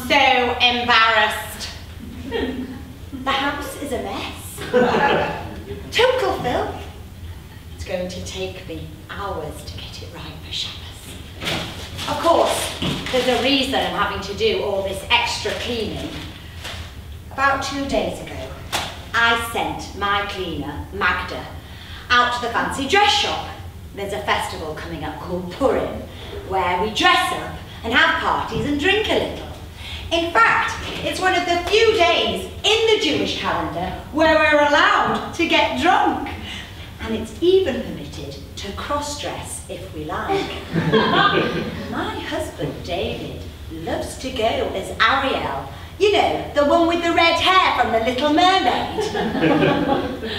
so embarrassed. The house is a mess. Total filth. It's going to take me hours to get it right for Shabbos. Of course, there's a reason I'm having to do all this extra cleaning. About 2 days ago, I sent my cleaner, Magda, out to the fancy dress shop. There's a festival coming up called Purim, where we dress up and have parties and drink a little. In fact, it's one of the few days in the Jewish calendar where we're allowed to get drunk. And it's even permitted to cross-dress if we like. My husband, David, loves to go as Ariel. You know, the one with the red hair from The Little Mermaid.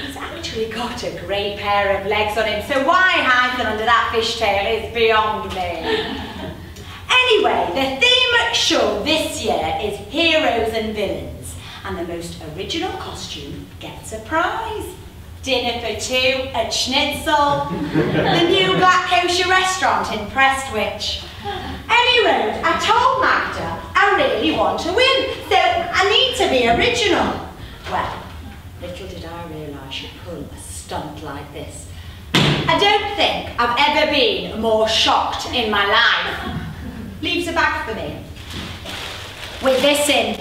He's actually got a great pair of legs on him, so why hide them under that fishtail is beyond me. Anyway, the theme show this year is heroes and villains, and the most original costume gets a prize. Dinner for two at Schnitzel, the new black kosher restaurant in Prestwich. Anyway, I told Magda I really want to win, so I need to be original. Well, little did I realise she'd pull a stunt like this. I don't think I've ever been more shocked in my life. Leaves a bag for me. With this in.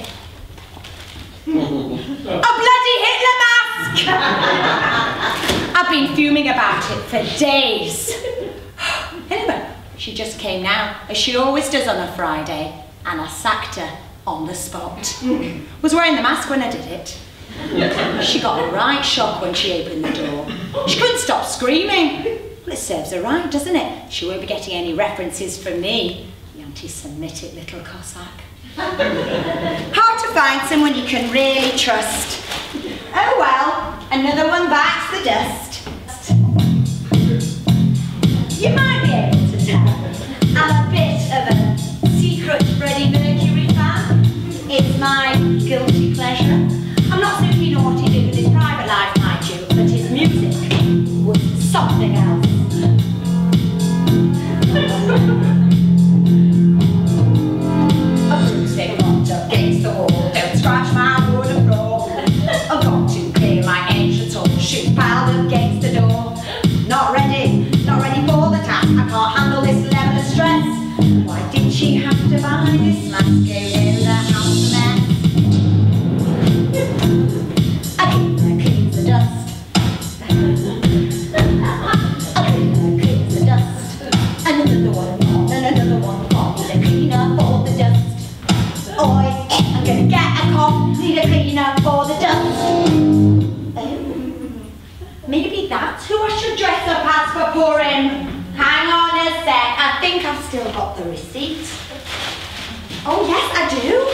A bloody Hitler mask! I've been fuming about it for days. Anyway, she just came now, as she always does on a Friday, and I sacked her on the spot. Was wearing the mask when I did it. She got a right shock when she opened the door. She couldn't stop screaming. Well, it serves her right, doesn't it? She won't be getting any references from me, the anti-Semitic little Cossack. Hard to find someone you can really trust. Oh well, another one bites the dust. You might be able to tell I'm a bit of a secret Freddie Mercury fan. It's my guilty pleasure. I'm not so keen on what he did with his private life, mind you, but his music was something else. A broomstick locked up against the wall, don't scratch my wooden floor. I've got to clear my ancient soul, shoes piled up against the door. Not ready for the task, I can't handle this level of stress. Why did she have to buy this mask, go in the house a mess? A cleaner cleans the dust. A cleaner cleans the dust. And another one on, and another one on. Need a cleaner for the dust. Oi, I'm gonna get a cough. Need a cleaner for the dust. Oh, maybe that's who I should dress up as for Purim. Hang on a sec, I think I've still got the receipt. Oh yes, I do.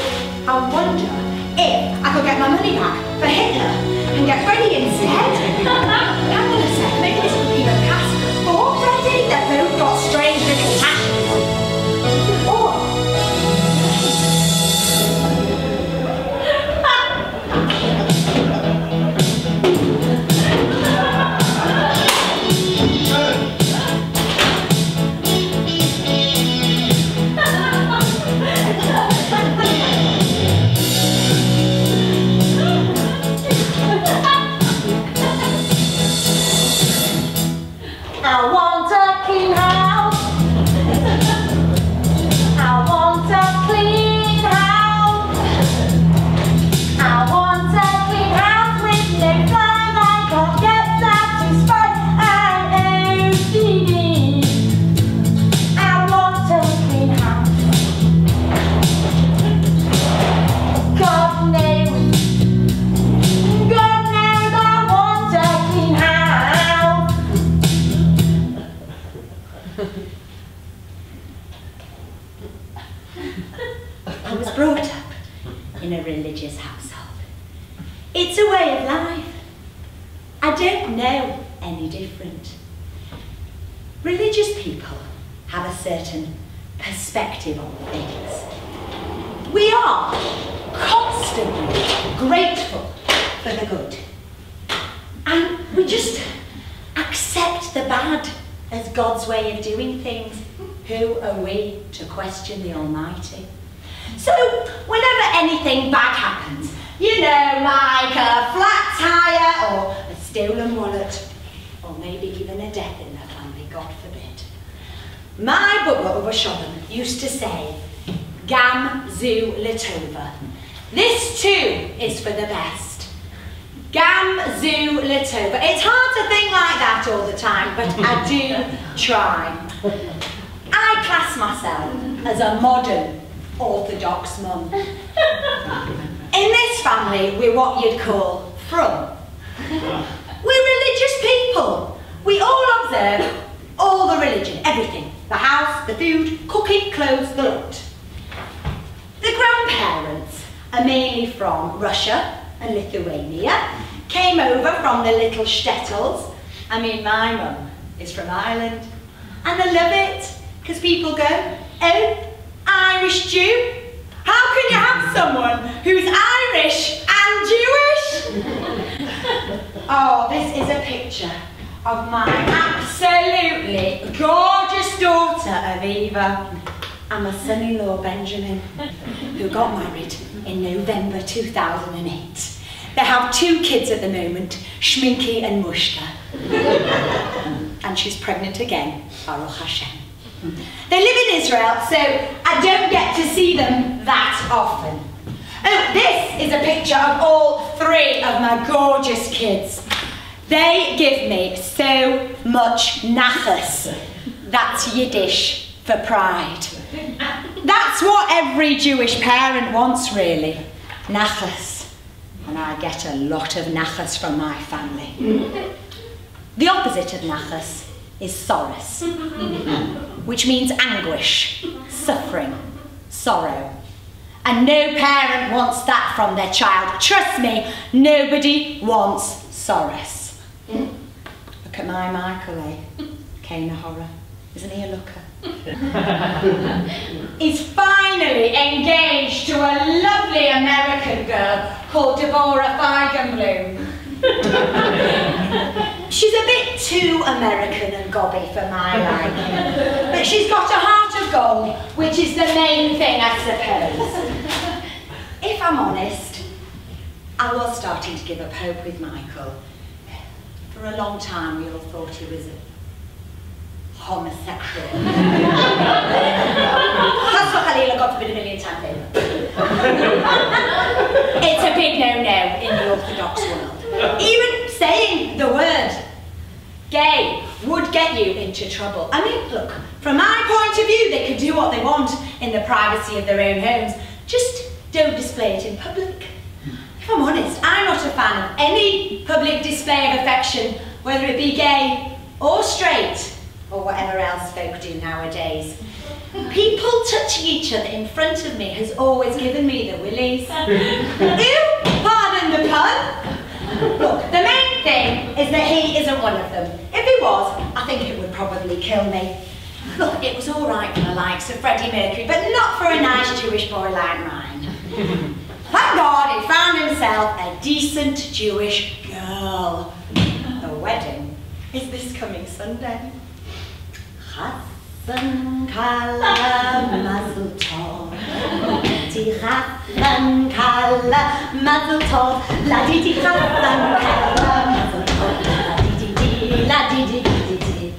I wonder if I could get my money back for Hitler and get Freddie instead. Hang on a sec, maybe this could be the cast for Freddie. They've both got strange little tattoos. Oh. I want a clean house. I want a clean house. I want a clean house with no fly like I'll get satisfied and OCD. I want a clean house. God knows I want a clean house. I was brought up in a religious household. It's a way of life. I don't know any different. Religious people have a certain perspective on things. We are constantly grateful for the good. And we just accept the bad as God's way of doing things. Who are we to question the Almighty? So when anything bad happens. You know, like a flat tyre or a stolen wallet, or maybe even a death in the family, God forbid. My bubba of a shovel used to say, Gam zu litova. This too is for the best. Gam zu litova. It's hard to think like that all the time, but I do try. I class myself as a modern Orthodox mum. In this family, we're what you'd call frum. We're religious people. We all observe all the religion, everything. The house, the food, cooking, clothes, the lot. The grandparents are mainly from Russia and Lithuania, came over from the little shtetls. I mean, my mum is from Ireland, and I love it, because people go, oh, Irish Jew? How can you have someone who's Irish and Jewish? Oh, this is a picture of my absolutely gorgeous daughter, Aviva, and my son-in-law, Benjamin, who got married in November 2008. They have 2 kids at the moment, Shminky and Mushka. And she's pregnant again, Baruch Hashem. They live in Israel, so I don't get to see them that often. Oh, this is a picture of all 3 of my gorgeous kids. They give me so much nachas. That's Yiddish for pride. That's what every Jewish parent wants, really. Nachas. And I get a lot of nachas from my family. The opposite of nachas is soros, which means anguish, suffering, sorrow. And no parent wants that from their child. Trust me, nobody wants soros. Look at my Michael, eh? Cana horror. Isn't he a looker? He's finally engaged to a lovely American girl called Debra Feigenbloom. She's a bit too American and gobby for my liking, but she's got a heart of gold, which is the main thing, I suppose. If I'm honest, I was starting to give up hope with Michael. For a long time, we all thought he was a homosexual. That's what Khalil got forbid a million times over. It's a big no-no in the Orthodox world. Even saying the word gay would get you into trouble. I mean, look, from my point of view, they can do what they want in the privacy of their own homes. Just don't display it in public. If I'm honest, I'm not a fan of any public display of affection, whether it be gay or straight, or whatever else folk do nowadays. People touching each other in front of me has always given me the willies. Ew, pardon the pun. Look, the main thing is that he isn't one of them. If he was, I think it would probably kill me. Look, it was all right for the likes of Freddie Mercury, but not for a nice Jewish boy like mine. Thank God he found himself a decent Jewish girl. The wedding is this coming Sunday. Chassan kala mazel tov, di chassan kala mazel tov, la di di chassan kala mazel tov, la di di la di di di di.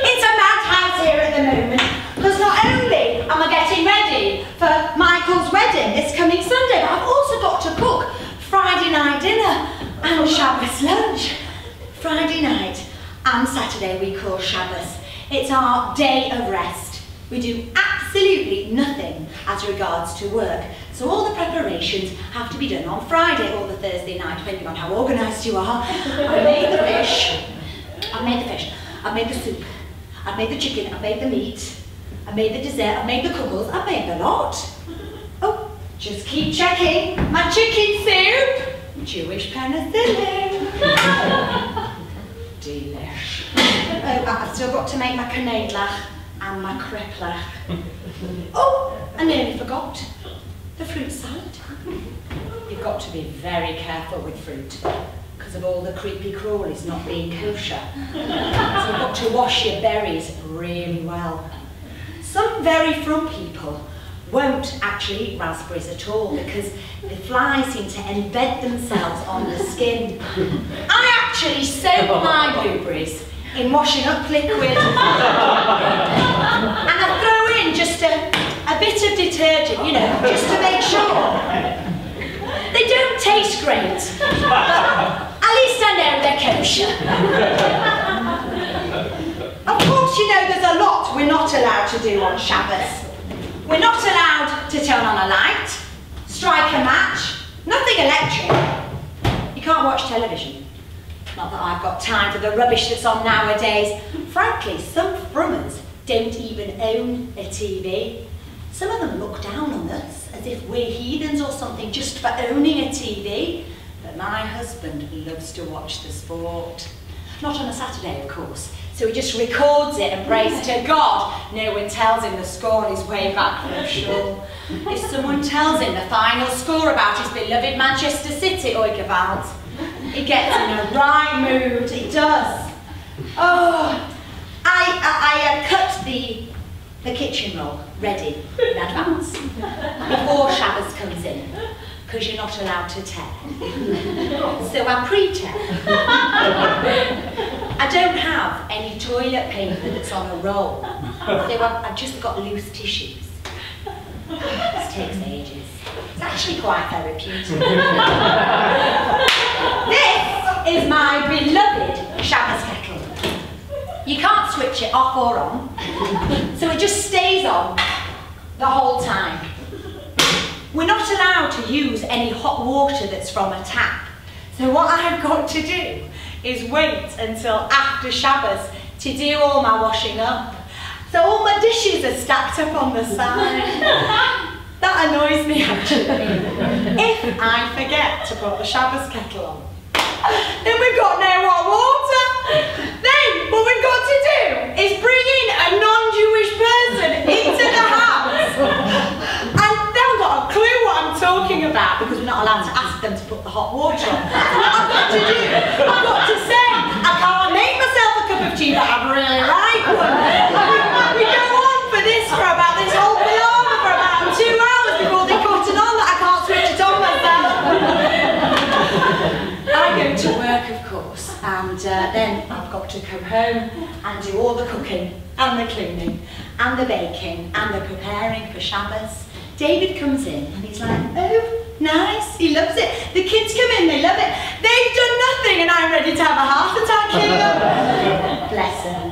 It's a madhouse here at the moment, because not only am I getting ready for Michael's wedding this coming Sunday, but I've also got to cook Friday night dinner and Shabbos lunch. Friday night and Saturday we call Shabbos. It's our day of rest. We do absolutely nothing as regards to work. So all the preparations have to be done on Friday or the Thursday night, depending on how organised you are. I made the fish, I've made the soup, I've made the chicken, I've made the meat, I made the dessert, I made the cookles, I made the lot. Oh, just keep checking. My chicken soup, Jewish penicillin. Delish. Oh, I've still got to make my knedlach and my kreplach. Oh, I nearly forgot. The fruit salad. You've got to be very careful with fruit because of all the creepy crawlies not being kosher. So you've got to wash your berries really well. Some very frum people won't actually eat raspberries at all because the flies seem to embed themselves on the skin. I actually soak my blueberries in washing up liquid and I throw in just a bit of detergent, you know, just to make sure. They don't taste great, but at least I know they're kosher. Of course, you know, there's a lot we're not allowed to do on Shabbos. We're not allowed to turn on a light, strike a match, nothing electric. You can't watch television. Not that I've got time for the rubbish that's on nowadays. Frankly, some frummers don't even own a TV. Some of them look down on us as if we're heathens or something just for owning a TV. But my husband loves to watch the sport. Not on a Saturday, of course. So he just records it and prays to God. No one tells him the score on his way back from shore. If someone tells him the final score about his beloved Manchester City, oikavalt, he gets in a right mood, he does. Oh, I cut the kitchen roll ready in advance before Shabbos comes in, because you're not allowed to tear. So I pre-tear. I don't have any toilet paper that's on a roll, so I've just got loose tissues. This takes ages. It's actually quite therapeutic. This is my beloved Shabbos kettle. You can't switch it off or on, so it just stays on the whole time. We're not allowed to use any hot water that's from a tap. So what I've got to do is wait until after Shabbos to do all my washing up. So all my dishes are stacked up on the side. That annoys me actually. If I forget to put the Shabbos kettle on, then we've got no hot water. Then what we've got to do is bring in a non-Jewish person into the house. And they haven't got a clue what I'm talking about because we're not allowed to ask them to put the hot water on. So what I've got to do, I've got to say, I can't make myself a cup of tea, but I'd really like one. We go on for this for about this whole palaver for about 2 hours before they cut it on that I can't switch it on myself. I go to work, of course, and then I've got to come home and do all the cooking and the cleaning and the baking and the preparing for Shabbos. David comes in and he's like, oh, nice, he loves it. The kids come in, they love it. They've done nothing and I'm ready to have a heart attack here. Bless them.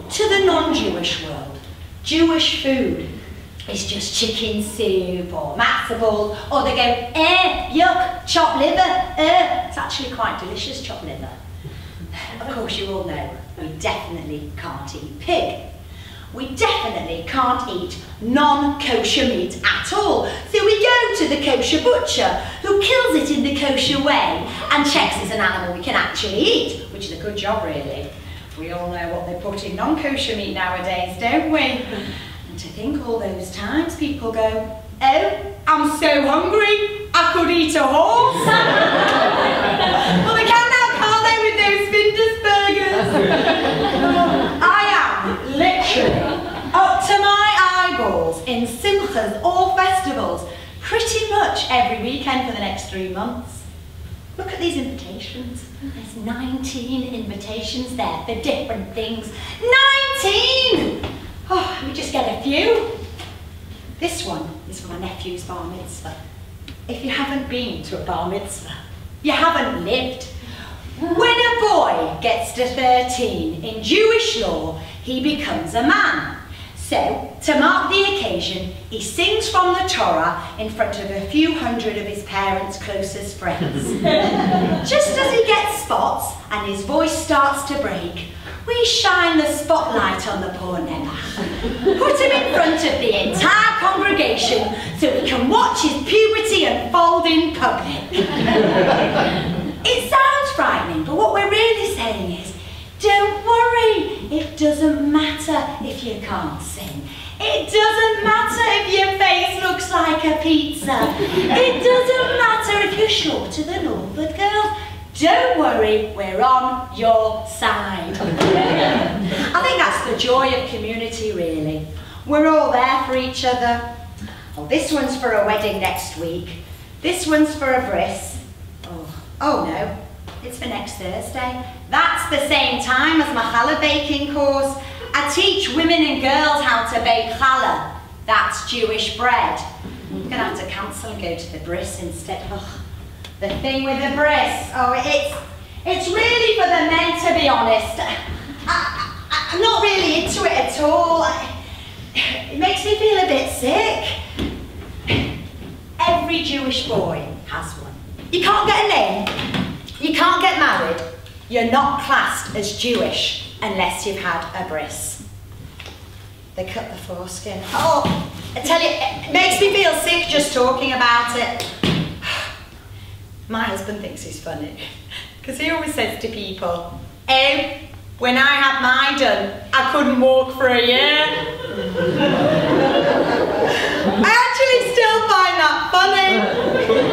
To the non-Jewish world, Jewish food is just chicken soup or matzo balls, or they go, yuck, chopped liver, It's actually quite delicious, chopped liver. Of course, you all know, we definitely can't eat pig. We definitely can't eat non-kosher meat at all. So we go to the kosher butcher, who kills it in the kosher way and checks it's an animal we can actually eat, which is a good job, really. We all know what they put in non-kosher meat nowadays, don't we? And to think all those times people go, oh, I'm so hungry, I could eat a horse. Well, they can now, can't they, with those Findus burgers? I am literally up to my eyeballs in simchas or festivals pretty much every weekend for the next 3 months. Look at these invitations. There's 19 invitations there for different things. 19! Oh, let me just get a few. This one is for my nephew's bar mitzvah. If you haven't been to a bar mitzvah, you haven't lived. When a boy gets to 13, in Jewish law, he becomes a man. So, to mark the occasion, he sings from the Torah in front of a few hundred of his parents' closest friends. Just as he gets spots and his voice starts to break, we shine the spotlight on the poor Nebuch. Put him in front of the entire congregation so we can watch his puberty unfold in public. It sounds frightening, but what we're really saying is, don't worry, it doesn't matter if you can't sing. It doesn't matter if your face looks like a pizza. It doesn't matter if you're shorter than all the girls. Don't worry, we're on your side. I think that's the joy of community, really. We're all there for each other. Oh, this one's for a wedding next week. This one's for a bris. Oh no, it's for next Thursday. That's the same time as my challah baking course. I teach women and girls how to bake challah. That's Jewish bread. I'm gonna have to cancel and go to the bris instead. Oh, the thing with the bris. Oh, it's really for the men, to be honest. I'm not really into it at all. It makes me feel a bit sick. Every Jewish boy has one. You can't get a name, you can't get married, you're not classed as Jewish unless you've had a bris. They cut the foreskin. Oh, I tell you, it makes me feel sick just talking about it. My husband thinks he's funny, because he always says to people, "Oh, when I had mine done, I couldn't walk for a year." I actually still find that funny,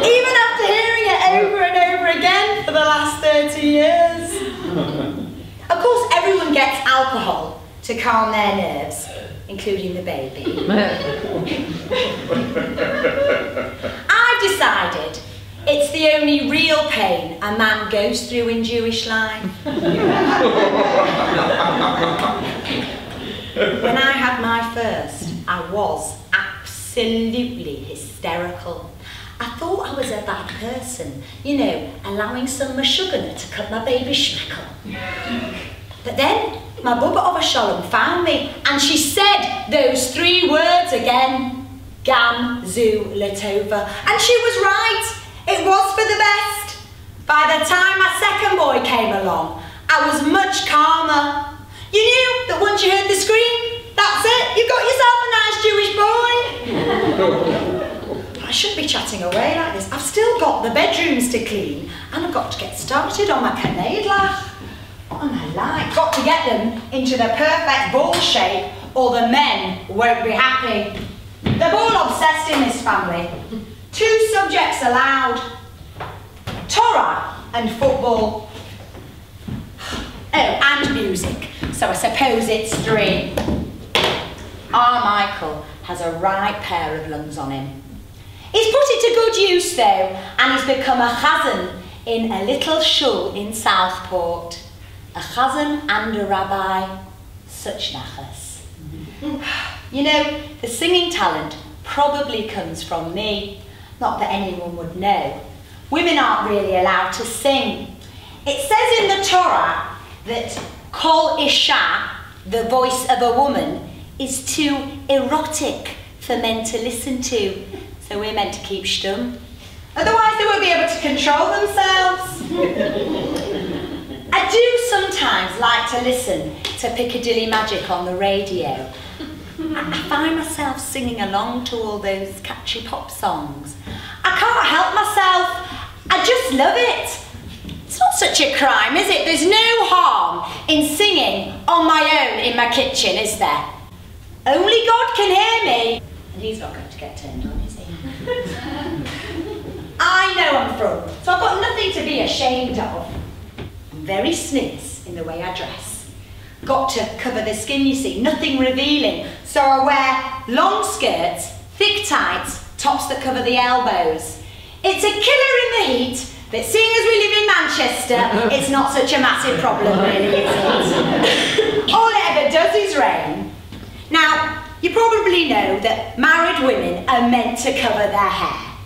even after hearing it over and over again for the last 30 years. Of course, everyone gets alcohol to calm their nerves, including the baby. I've decided it's the only real pain a man goes through in Jewish life. When I had my first, I was absolutely hysterical. I thought I was a bad person, you know, allowing some mashugana to cut my baby schmeckle. But then my Bubba of a Sholem found me and she said those 3 words again, Gam Zu Latova. And she was right, it was for the best. By the time my second boy came along, I was much calmer. You knew that once you heard the scream, that's it, you've got yourself a nice Jewish boy. I shouldn't be chatting away like this. I've still got the bedrooms to clean and I've got to get started on my Canadlach. What am I like? Got to get them into the perfect ball shape or the men won't be happy. They're all obsessed in this family. 2 subjects allowed, Torah and football. Oh, and music. So I suppose it's 3. Our Michael has a right pair of lungs on him. He's put it to good use though, and he's become a chazan in a little shul in Southport. A chazan and a rabbi, such nachas. You know, the singing talent probably comes from me. Not that anyone would know. Women aren't really allowed to sing. It says in the Torah that Kol Isha, the voice of a woman, is too erotic for men to listen to. So we're meant to keep stum. Otherwise they won't be able to control themselves. I do sometimes like to listen to Piccadilly Magic on the radio. I find myself singing along to all those catchy pop songs. I can't help myself. I just love it. It's not such a crime, is it? There's no harm in singing on my own in my kitchen, is there? Only God can hear me. And he's not going to get turned on, is he? I know I'm from, so I've got nothing to be ashamed of. I'm very sniz in the way I dress. Got to cover the skin, you see, nothing revealing. So I wear long skirts, thick tights, tops that cover the elbows. It's a killer in the heat, but seeing as we live in Manchester, it's not such a massive problem really, is it? All it ever does is rain. Now, you probably know that married women are meant to cover their hair.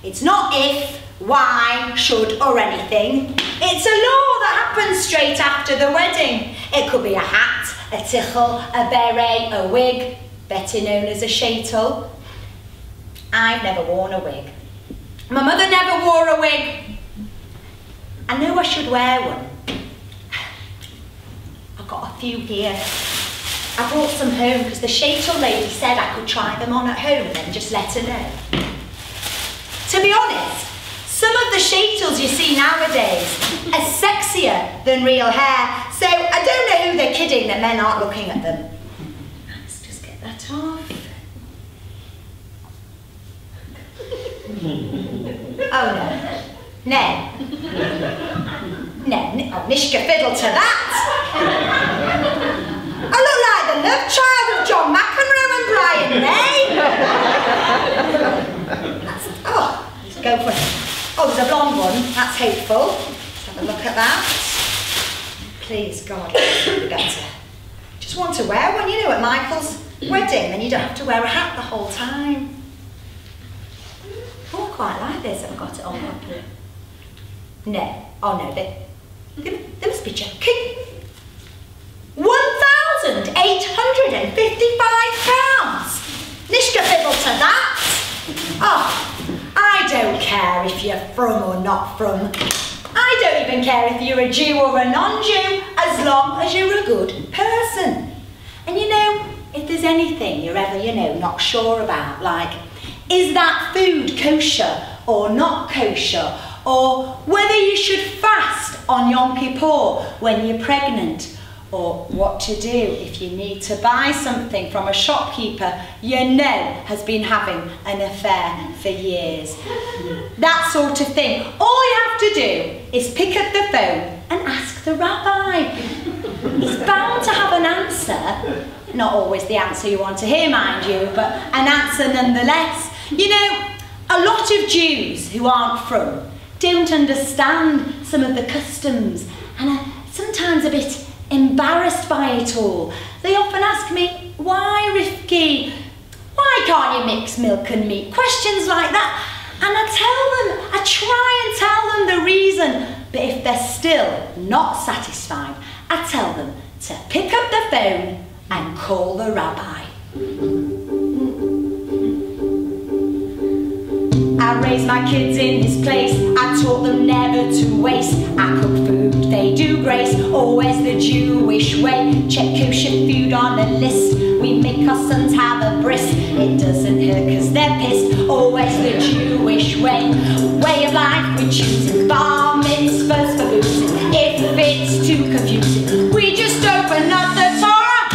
It's not if, why, should or anything. It's a law that happens straight after the wedding. It could be a hat, a tichel, a beret, a wig, better known as a shaitel. I've never worn a wig. My mother never wore a wig. I know I should wear one. I've got a few here. I brought some home because the shaitel lady said I could try them on at home and then just let her know. To be honest, some of the shaitels you see nowadays are sexier than real hair, so I don't know who they're kidding that men aren't looking at them. Let's just get that off. Oh no. No. No, oh, Nishka fiddle to that. I look like the love child of John McEnroe and Oh, let's go for it. Oh, there's a blonde one. That's hateful. Let's have a look at that. Please, God, it'll be better. Just want to wear one, you know, at Michael's wedding, then you don't have to wear a hat the whole time. Oh, I quite like this. I've got it on properly. No. Oh, no, they must be joking. £1,855. Nishka fiddle to that. Oh, I don't care if you're from or not from. I don't even care if you're a Jew or a non-Jew, as long as you're a good person. And you know, if there's anything you're ever, you know, not sure about, like, is that food kosher or not kosher? Or whether you should fast on Yom Kippur when you're pregnant? Or what to do if you need to buy something from a shopkeeper you know has been having an affair for years. That sort of thing. All you have to do is pick up the phone and ask the rabbi. He's bound to have an answer. Not always the answer you want to hear, mind you, but an answer nonetheless. You know, a lot of Jews who aren't from don't understand some of the customs and are sometimes a bit embarrassed by it all. They often ask me, why, Rifki? Why can't you mix milk and meat? Questions like that. And I try and tell them the reason. But if they're still not satisfied, I tell them to pick up the phone and call the rabbi. I raised my kids in this place, I taught them never to waste. I cook food, they do grace, always the Jewish way. Check kosher food on a list, we make our sons have a bris. It doesn't hurt cause they're pissed, always the Jewish way. Way of life we're choosing, bar mitzvahs for boozing. If it's too confusing, we just open up the Torah.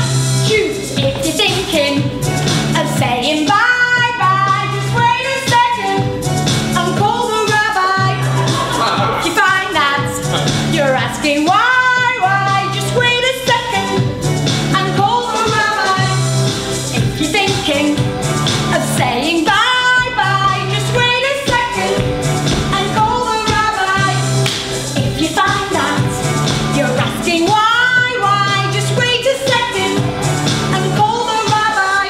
Choose if you're thinking of saying bye. Asking why, just wait a second and call the rabbi. If you're thinking of saying bye, just wait a second and call the rabbi. If you find that you're asking why, just wait a second and call the rabbi.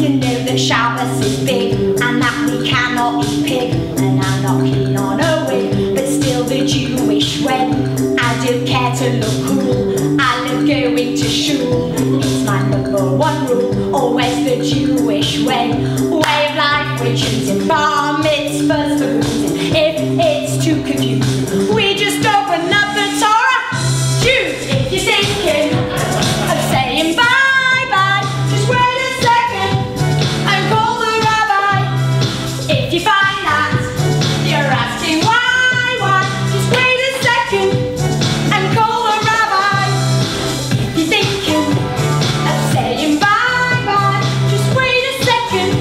You know that Shabbos is big and that we cannot eat pig. I'm not keen on a wig, but still the Jewish way. I don't care to look cool, I love going to shul. It's my #1 rule, always the Jewish way. Way of life we're choosing, bar mitzvahs for boozing. If it's too confusing, we just open up the Torah. Choose if you're thinking of saying bye, just wait a second and call the rabbi. If you find that you're asking why, just wait a second and call the rabbi. If you're thinking of saying bye, just wait a second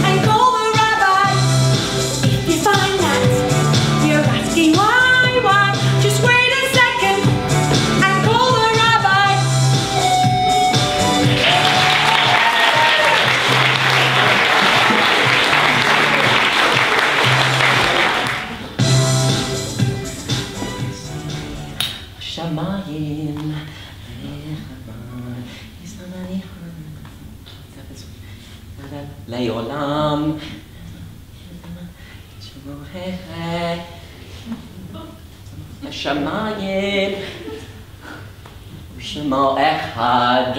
and call the rabbi. If you find that you're asking why, just wait a second and call the rabbi. Shamayim Leolam Shamayim Shema Echad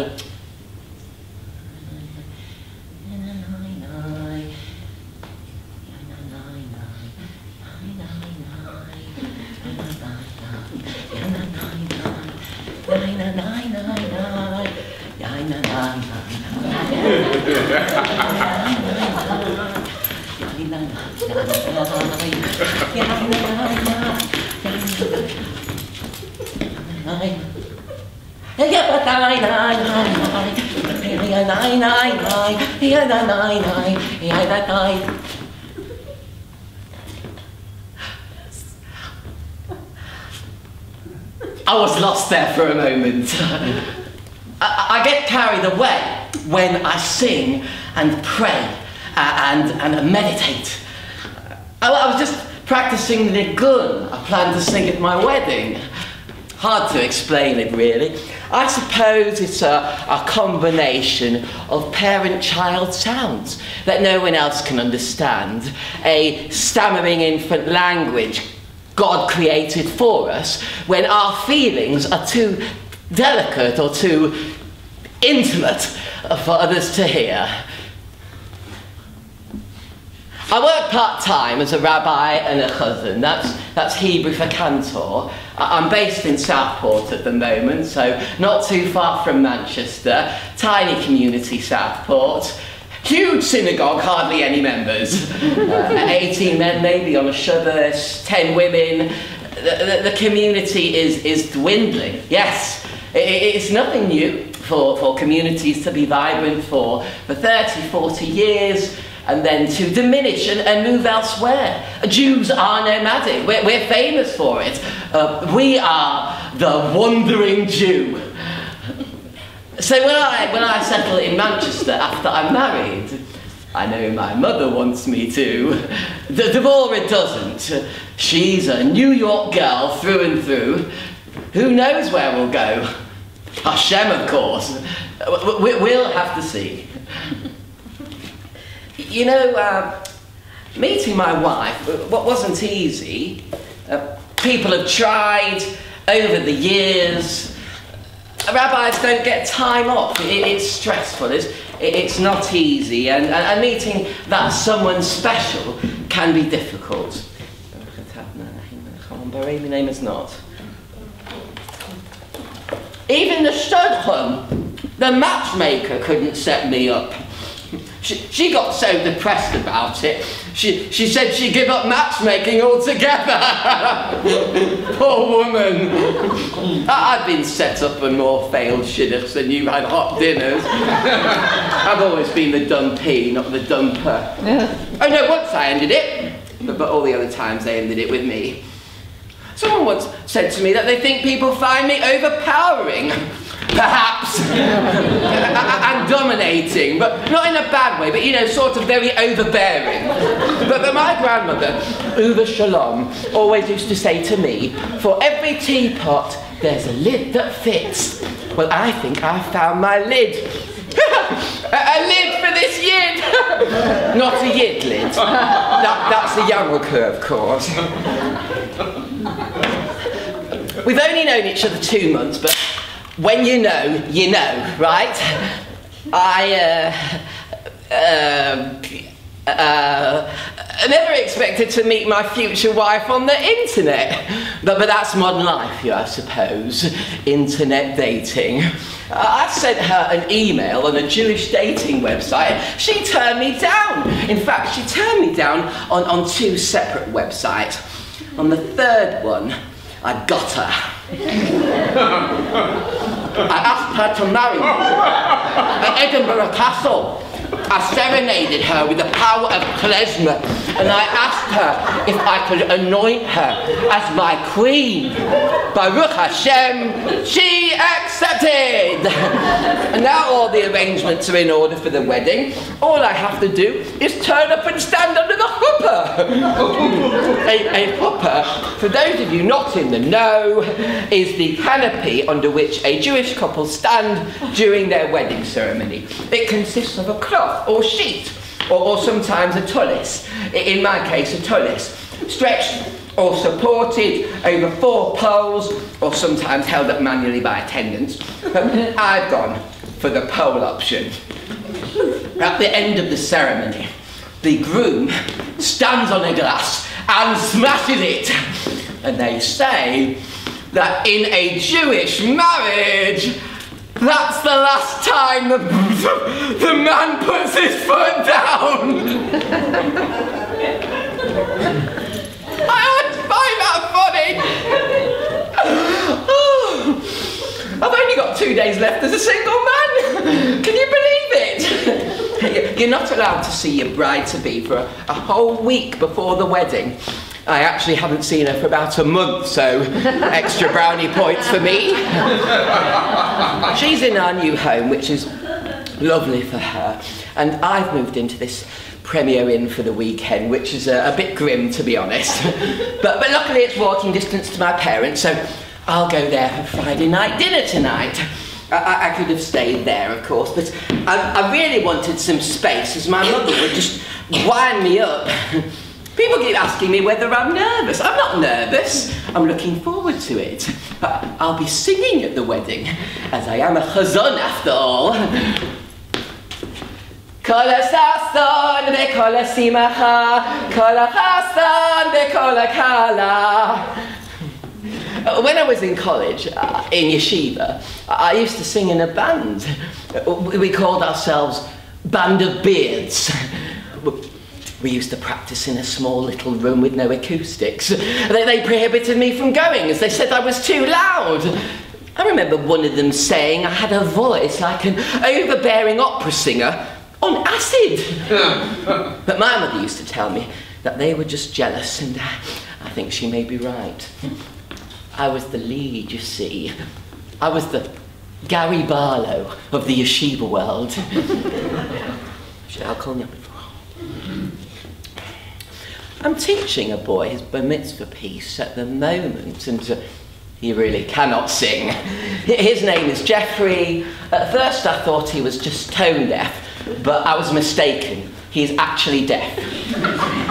I was lost there for a moment. I get carried away when I sing and pray and meditate. I was just practicing the gun I planned to sing at my wedding. Hard to explain it, really. I suppose it's a combination of parent-child sounds that no one else can understand, a stammering infant language God created for us when our feelings are too delicate or too intimate for others to hear. I work part-time as a rabbi and a chazan. That's Hebrew for cantor. I'm based in Southport at the moment, so not too far from Manchester. Tiny community, Southport. Huge synagogue, hardly any members. 18 men maybe on a Shabbos, 10 women. The community is dwindling. Yes, it's nothing new for communities to be vibrant for 30, 40 years. And then to diminish and move elsewhere. Jews are nomadic. We're famous for it. We are the wandering Jew. So when I settle in Manchester after I'm married, I know my mother wants me to. Debra doesn't. She's a New York girl through and through. Who knows where we'll go? Hashem, of course. We'll have to see. You know, meeting my wife wasn't easy. People have tried over the years. Rabbis don't get time off. It's stressful. It's not easy. And meeting that someone special can be difficult. My name is not. Even the shadchan, the matchmaker, couldn't set me up. She got so depressed about it, she said she'd give up matchmaking altogether. Poor woman. I've been set up on more failed shidduchs than you've had hot dinners. I've always been the dumpee, not the dumper. Oh no, once I ended it, but all the other times they ended it with me. Someone once said to me that they think people find me overpowering. Perhaps, and dominating, but not in a bad way, but you know, sort of very overbearing. But my grandmother, Uva Shalom, always used to say to me, for every teapot, there's a lid that fits. Well, I think I found my lid. A lid for this yid! Not a yid lid. That's a yarmulke, of course. We've only known each other 2 months, but when you know, right? I never expected to meet my future wife on the internet. But that's modern life, I suppose. Internet dating. I sent her an email on a Jewish dating website. She turned me down. In fact, she turned me down on 2 separate websites. On the 3rd one, I got her. I asked her to marry me at Edinburgh Castle. I serenaded her with the power of klezmer, and I asked her if I could anoint her as my queen. Baruch Hashem, she accepted! And now all the arrangements are in order for the wedding. All I have to do is turn up and stand under the chuppah. A chuppah, for those of you not in the know, is the canopy under which a Jewish couple stand during their wedding ceremony. It consists of a cloth or sheet, or sometimes a tullis, in my case a tullis, stretched or supported over 4 poles, or sometimes held up manually by attendants. I've gone for the pole option. At the end of the ceremony, the groom stands on a glass and smashes it. And they say that in a Jewish marriage, that's the last time the man puts his foot down. I always find that funny. I've only got 2 days left as a single man. Can you believe it? You're not allowed to see your bride-to-be for a whole week before the wedding. I actually haven't seen her for about a month, so extra brownie points for me. She's in our new home, which is lovely for her, and I've moved into this Premier Inn for the weekend, which is a bit grim, to be honest. but luckily it's walking distance to my parents, so I'll go there for Friday night dinner tonight. I could have stayed there, of course, but I really wanted some space, as my mother would just wind me up. People keep asking me whether I'm nervous. I'm not nervous. I'm looking forward to it. I'll be singing at the wedding, as I am a chazan after all. Kol hasason v'kol hasimacha, kol hachasan v'kol hakala. When I was in college, in yeshiva, I used to sing in a band. We called ourselves Band of Beards. We used to practice in a small little room with no acoustics. They prohibited me from going as they said I was too loud. I remember one of them saying I had a voice like an overbearing opera singer on acid. But my mother used to tell me that they were just jealous, and I think she may be right. I was the lead, you see. I was the Gary Barlow of the yeshiva world. Should I call him? I'm teaching a boy his bar mitzvah piece at the moment, and he really cannot sing. His name is Jeffrey. At first I thought he was just tone deaf, but I was mistaken. He's actually deaf.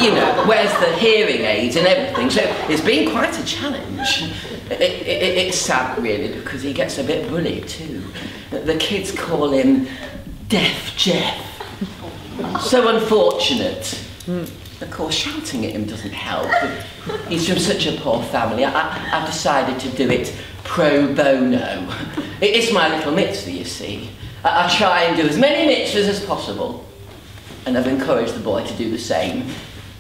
You know, wears the hearing aids and everything, so it's been quite a challenge. It's sad, really, because he gets a bit bullied too. The kids call him Deaf Jeff. So unfortunate. Of course, shouting at him doesn't help. He's from such a poor family. I've decided to do it pro bono. It's my little mitzvah, you see. I try and do as many mitzvahs as possible, and I've encouraged the boy to do the same.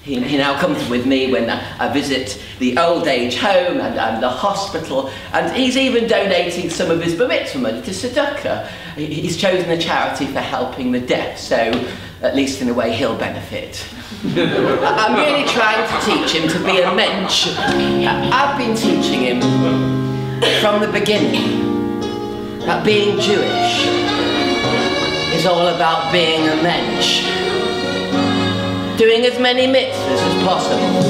He now comes with me when I visit the old age home and the hospital, and he's even donating some of his bar mitzvah money to tzedakah. He's chosen a charity for helping the deaf, so at least in a way he'll benefit. I'm really trying to teach him to be a mensch. I've been teaching him from the beginning that being Jewish is all about being a mensch. Doing as many mitzvahs as possible.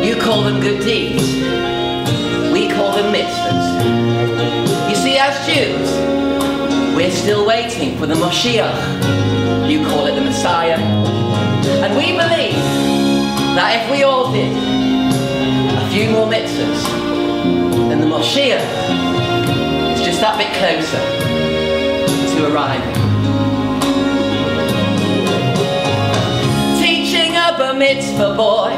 You call them good deeds. We call them mitzvahs. You see, as Jews, we're still waiting for the Moshiach. You call it the Messiah. And we believe that if we all did a few more mitzvahs, then the Moshiach is just that bit closer to arriving. A bar mitzvah boy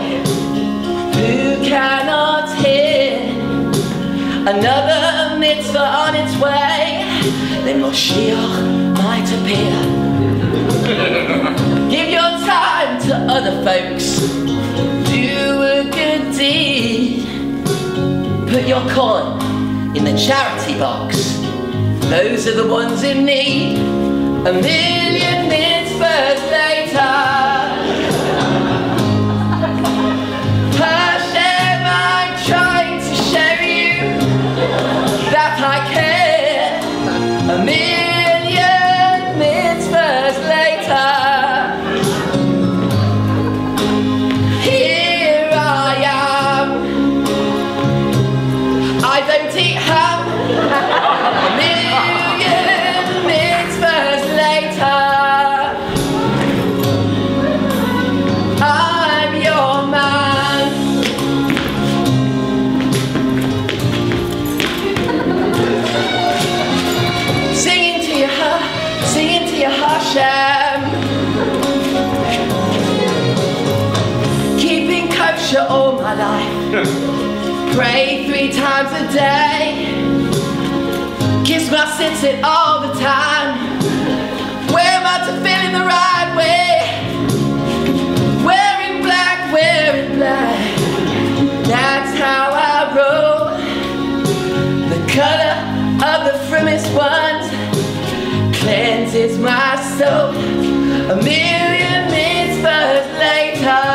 who cannot hear, another mitzvah on its way, then Moshiach might appear. Give your time to other folks, do a good deed, put your coin in the charity box, those are the ones in need. A million mitzvahs later, that I care. A million mitzvahs later, here I am. I don't eat ham. A million mitzvahs later, I'm your man. Singing to your Hashem, keeping kosher all my life, pray 3 times a day, kiss my tzitzit all the time, wear my tefillin the right way, wearing black, that's how I roll, the color of the frumest ones cleanses my soul. A million mitzvahs later,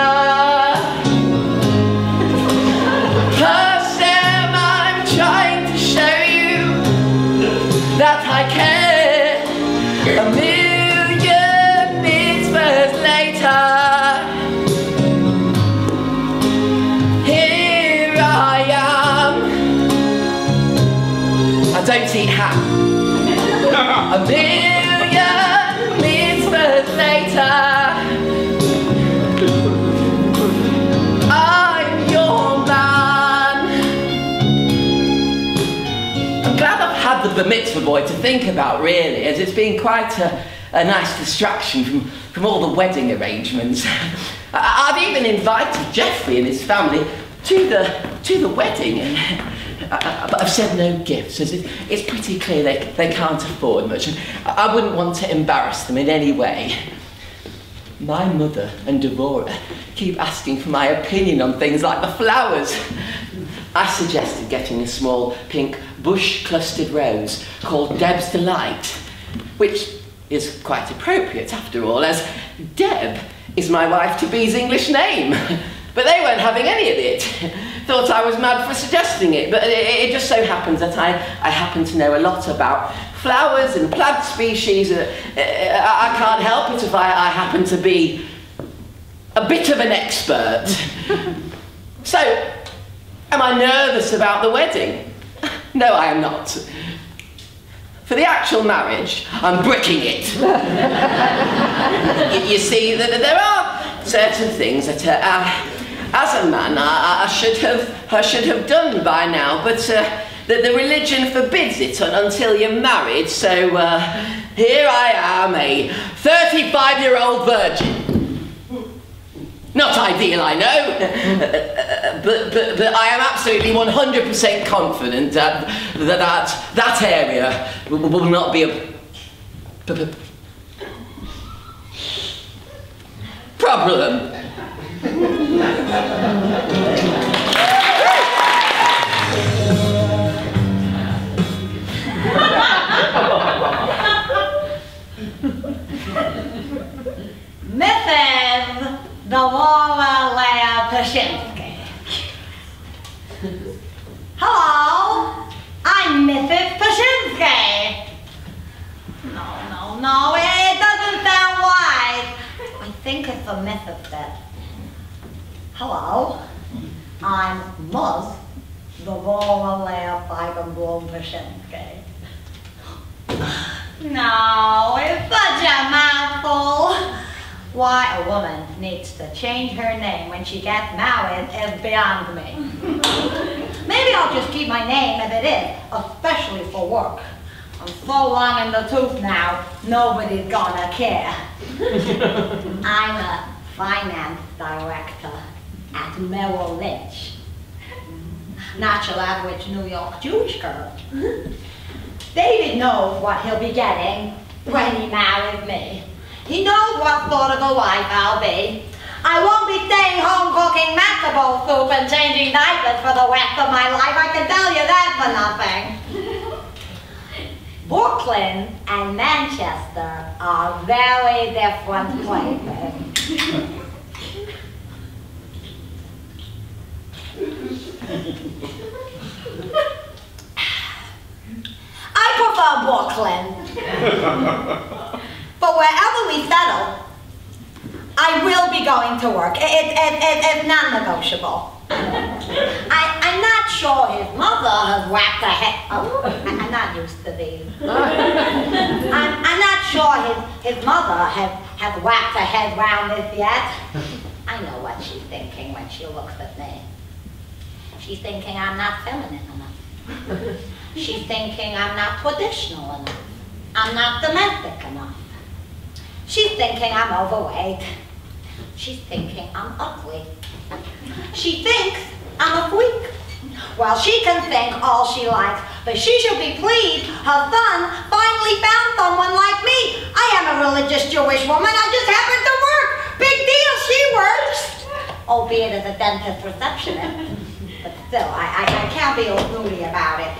A million mitzvahs later, here I am. I don't eat ham. A million mitzvahs later, I'm your man. I'm glad I've had the bar mitzvah boy to think about, really, as it's been quite a nice distraction from all the wedding arrangements. I've even invited Jeffrey and his family to the wedding, but I've said no gifts, as it's pretty clear they can't afford much, and I wouldn't want to embarrass them in any way. My mother and Debra keep asking for my opinion on things like the flowers. I suggested getting a small pink bush-clustered rose called Deb's Delight, which is quite appropriate after all, as Deb is my wife-to-be's English name. But they weren't having any of it. Thought I was mad for suggesting it, but it just so happens that I happen to know a lot about flowers and plant species. I can't help it if I happen to be a bit of an expert. So, am I nervous about the wedding? No, I am not. For the actual marriage, I'm bricking it. You see, there are certain things that, as a man, I should have done by now, but the religion forbids it until you're married. So here I am, a 35-year-old virgin. Not ideal, I know, but I am absolutely 100% confident that area will not be a problem. Mrs. Debra Pashinsky. Hello, I'm Mrs. Pashinsky. No, it doesn't sound wise. I think it's a Mrs. bit. Hello, I'm Ms. Debra Pashinsky. No, it's such a mouthful. Why a woman needs to change her name when she gets married is beyond me. Maybe I'll just keep my name as it is, especially for work. I'm so long in the tooth now, nobody's gonna care. I'm a finance director at Merrill Lynch. Not your average New York Jewish girl. David knows what he'll be getting when he marries me. He knows what sort of a wife I'll be. I won't be staying home cooking matzo ball soup and changing diapers for the rest of my life, I can tell you that for nothing. Brooklyn and Manchester are very different places. I prefer Brooklyn. But wherever we settle, I will be going to work. It's non-negotiable. I'm not sure his mother has wrapped her head. Oh, I'm not used to these. I'm not sure his mother has wrapped her head round this yet. I know what she's thinking when she looks at me. She's thinking I'm not feminine enough. She's thinking I'm not traditional enough. I'm not domestic enough. She's thinking I'm overweight. She's thinking I'm ugly. She thinks I'm a freak. Well, she can think all she likes, but she should be pleased her son finally found someone like me. I am a religious Jewish woman. I just happen to work. Big deal, she works. Albeit as a dentist receptionist. But still, I can't be all moody about it.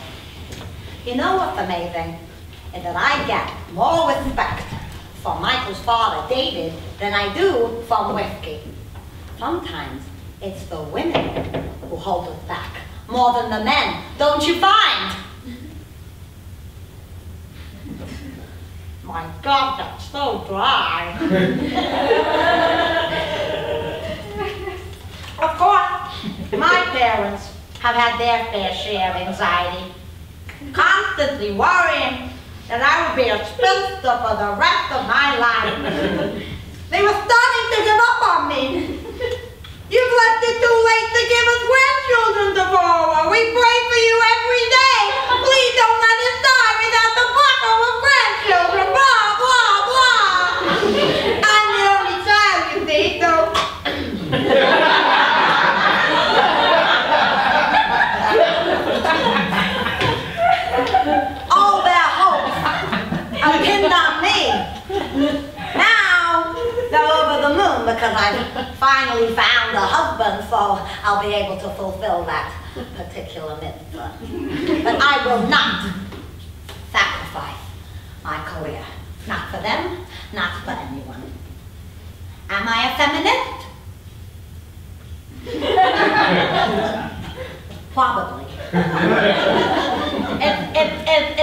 You know what's amazing? Is that I get more respect from Michael's father, David, than I do from whiskey. Sometimes it's the women who hold us back more than the men, don't you find? My God, that's so dry. Of course, my parents have had their fair share of anxiety, constantly worrying that I would be a spinster for the rest of my life. They were starting to give up on me. You've left it too late to give us grandchildren to borrow. We pray for you every day. Please don't let us die without the bottle of grandchildren. Blah, blah, blah. I'm the only child, you see, so... all their hopes are pinned on me. Now, they're over the moon because I've finally found a husband, so I'll be able to fulfill that particular mitzvah. But I will not sacrifice my career. Not for them, not for anyone. Am I a feminist? Probably.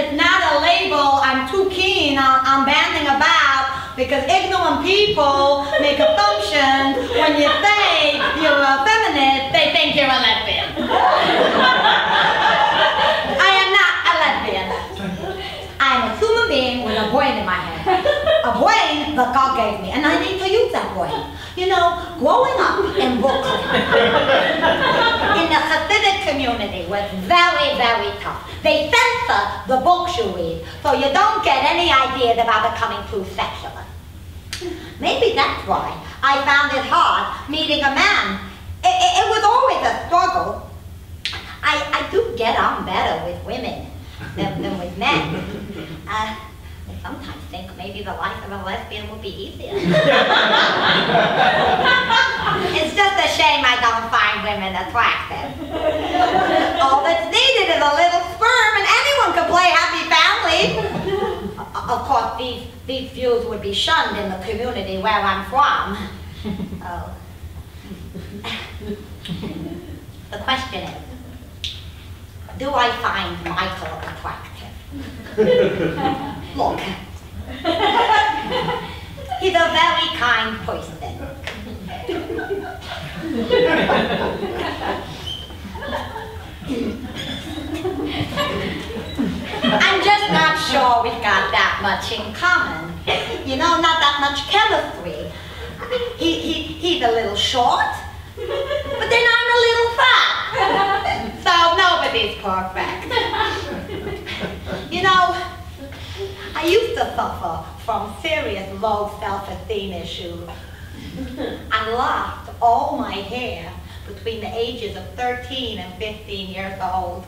It's not a label I'm too keen on banding about, because ignorant people make assumptions. When you say you're a feminist, they think you're a lesbian. I am not a lesbian. I'm a human being with a brain in my head. A brain that God gave me, and I need to use that brain. You know, growing up in Brooklyn, in the Hasidic community, was very, very tough. They censor the books you read, so you don't get any ideas about becoming too sexual. Maybe that's why I found it hard meeting a man. It was always a struggle. I do get on better with women than with men. I sometimes think maybe the life of a lesbian would be easier. It's just a shame I don't find women attractive. All that's needed is a little sperm and anyone can play happy family. Of course, these views would be shunned in the community where I'm from. Oh. The question is, do I find Michael attractive? Look, he's a very kind person. I'm just not sure we've got that much in common. You know, not that much chemistry. He's a little short, but then I'm a little fat. So nobody's perfect. You know, I used to suffer from serious low self-esteem issues. I lost all my hair between the ages of 13 and 15 years old.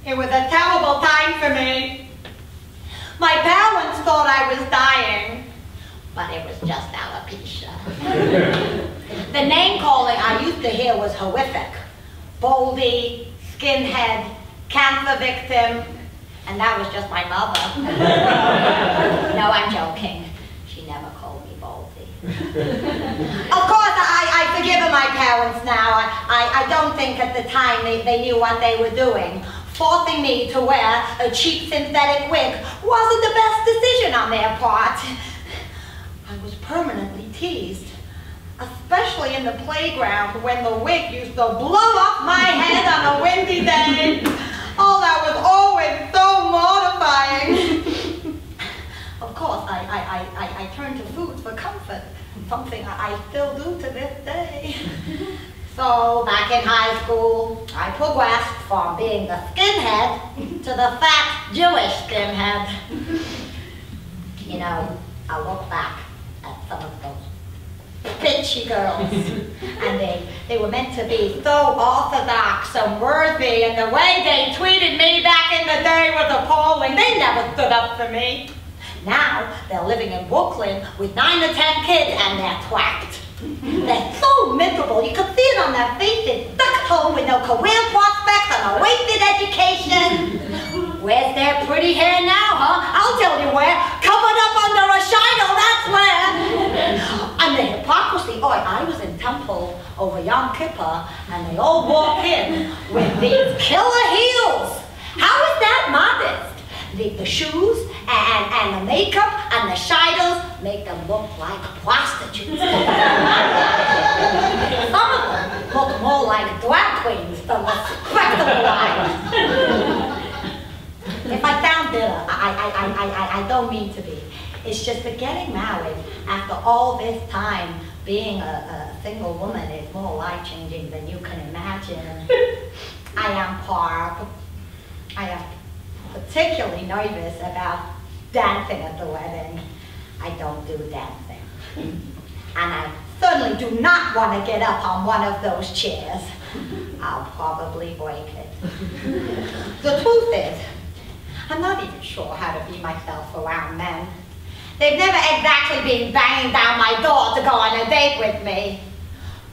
It was a terrible time for me. My parents thought I was dying, but it was just alopecia. The name calling I used to hear was horrific. Baldy, skinhead, cancer victim, and that was just my mother. No, I'm joking. She never called me Baldy. Of course, I forgive my parents now. I don't think at the time they knew what they were doing. Forcing me to wear a cheap synthetic wig wasn't the best decision on their part. I was permanently teased, especially in the playground when the wig used to blow up my head on a windy day. Oh, that was always so mortifying. Of course, I turned to food for comfort, something I still do to this day. So, back in high school, I progressed from being the skinhead to the fat Jewish skinhead. You know, I look back at some of those bitchy girls, and they were meant to be so orthodox and worthy, and the way they treated me back in the day was appalling. They never stood up for me. Now, they're living in Brooklyn with 9 or 10 kids, and they're twacked. They're so miserable, you could see it on their faces, stuck at home with no career prospects and a wasted education. Where's their pretty hair now, huh? I'll tell you where. Covered up under a shido, that's where. And the hypocrisy. Oh, I was in Temple over Yom Kippur, and they all walk in with these killer heels. How is that modest? The shoes and the makeup and the shadows make them look like prostitutes. Some of them look more like drag queens than respectable wives. If I sound bitter, I don't mean to be. It's just that getting married after all this time, being a single woman is more life-changing than you can imagine. I am particularly nervous about dancing at the wedding. I don't do dancing. And I certainly do not want to get up on one of those chairs. I'll probably break it. The truth is, I'm not even sure how to be myself around men. They've never exactly been banging down my door to go on a date with me.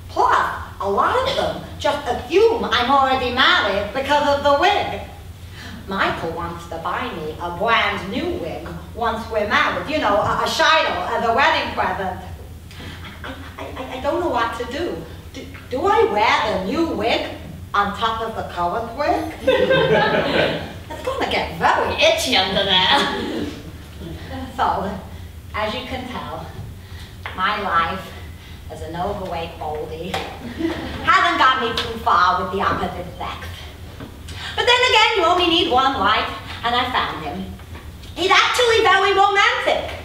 Plus, a lot of them just assume I'm already married because of the wig. Michael wants to buy me a brand new wig once we're married, you know, a shido as a wedding present. I don't know what to do. Do I wear the new wig on top of the current wig? It's going to get very itchy under there. So, as you can tell, my life as an overweight oldie hasn't got me too far with the opposite sex. But then again, you only need one wife, and I found him. He's actually very romantic.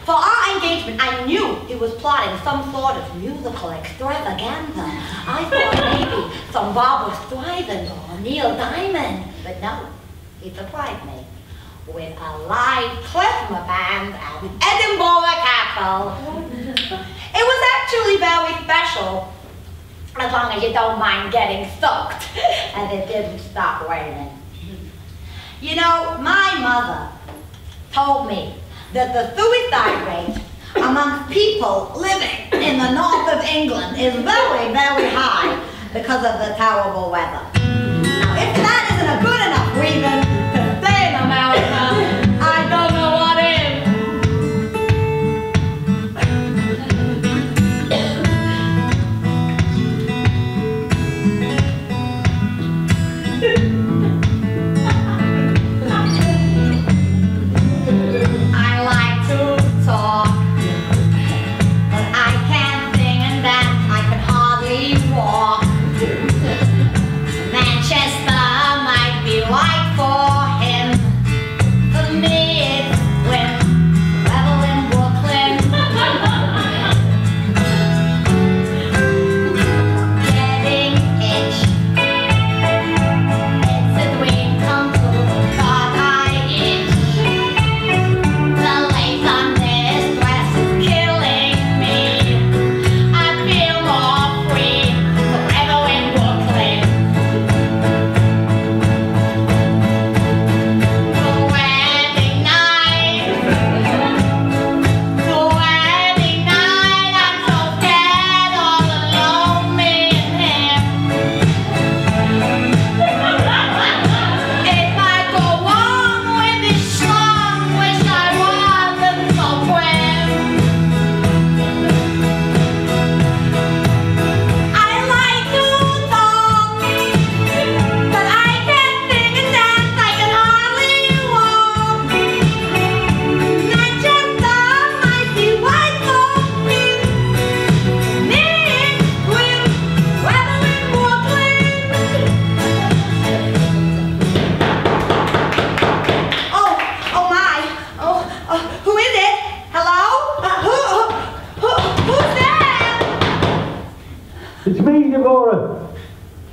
For our engagement, I knew he was plotting some sort of musical extravaganza. I thought maybe some Barbra Streisand or Neil Diamond, but no, he surprised me with a live klezmer band at Edinburgh Castle. It was actually very special, as long as you don't mind getting soaked, and it didn't stop raining. You know, my mother told me that the suicide rate amongst people living in the north of England is very, very high because of the terrible weather. Now, if that isn't a good enough reason to stay in America, I don't know what is.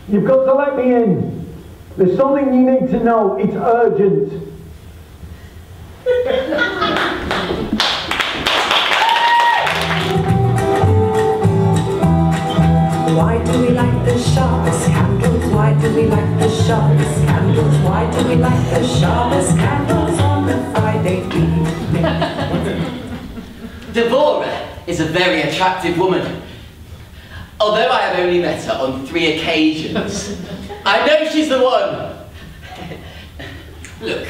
You've got to let me in. There's something you need to know. It's urgent. Why do we light the sharpest candles? Why do we light the sharpest candles? Why do we light the sharpest candles on a Friday evening? Debra is a very attractive woman. Although I have only met her on 3 occasions, I know she's the one. Look,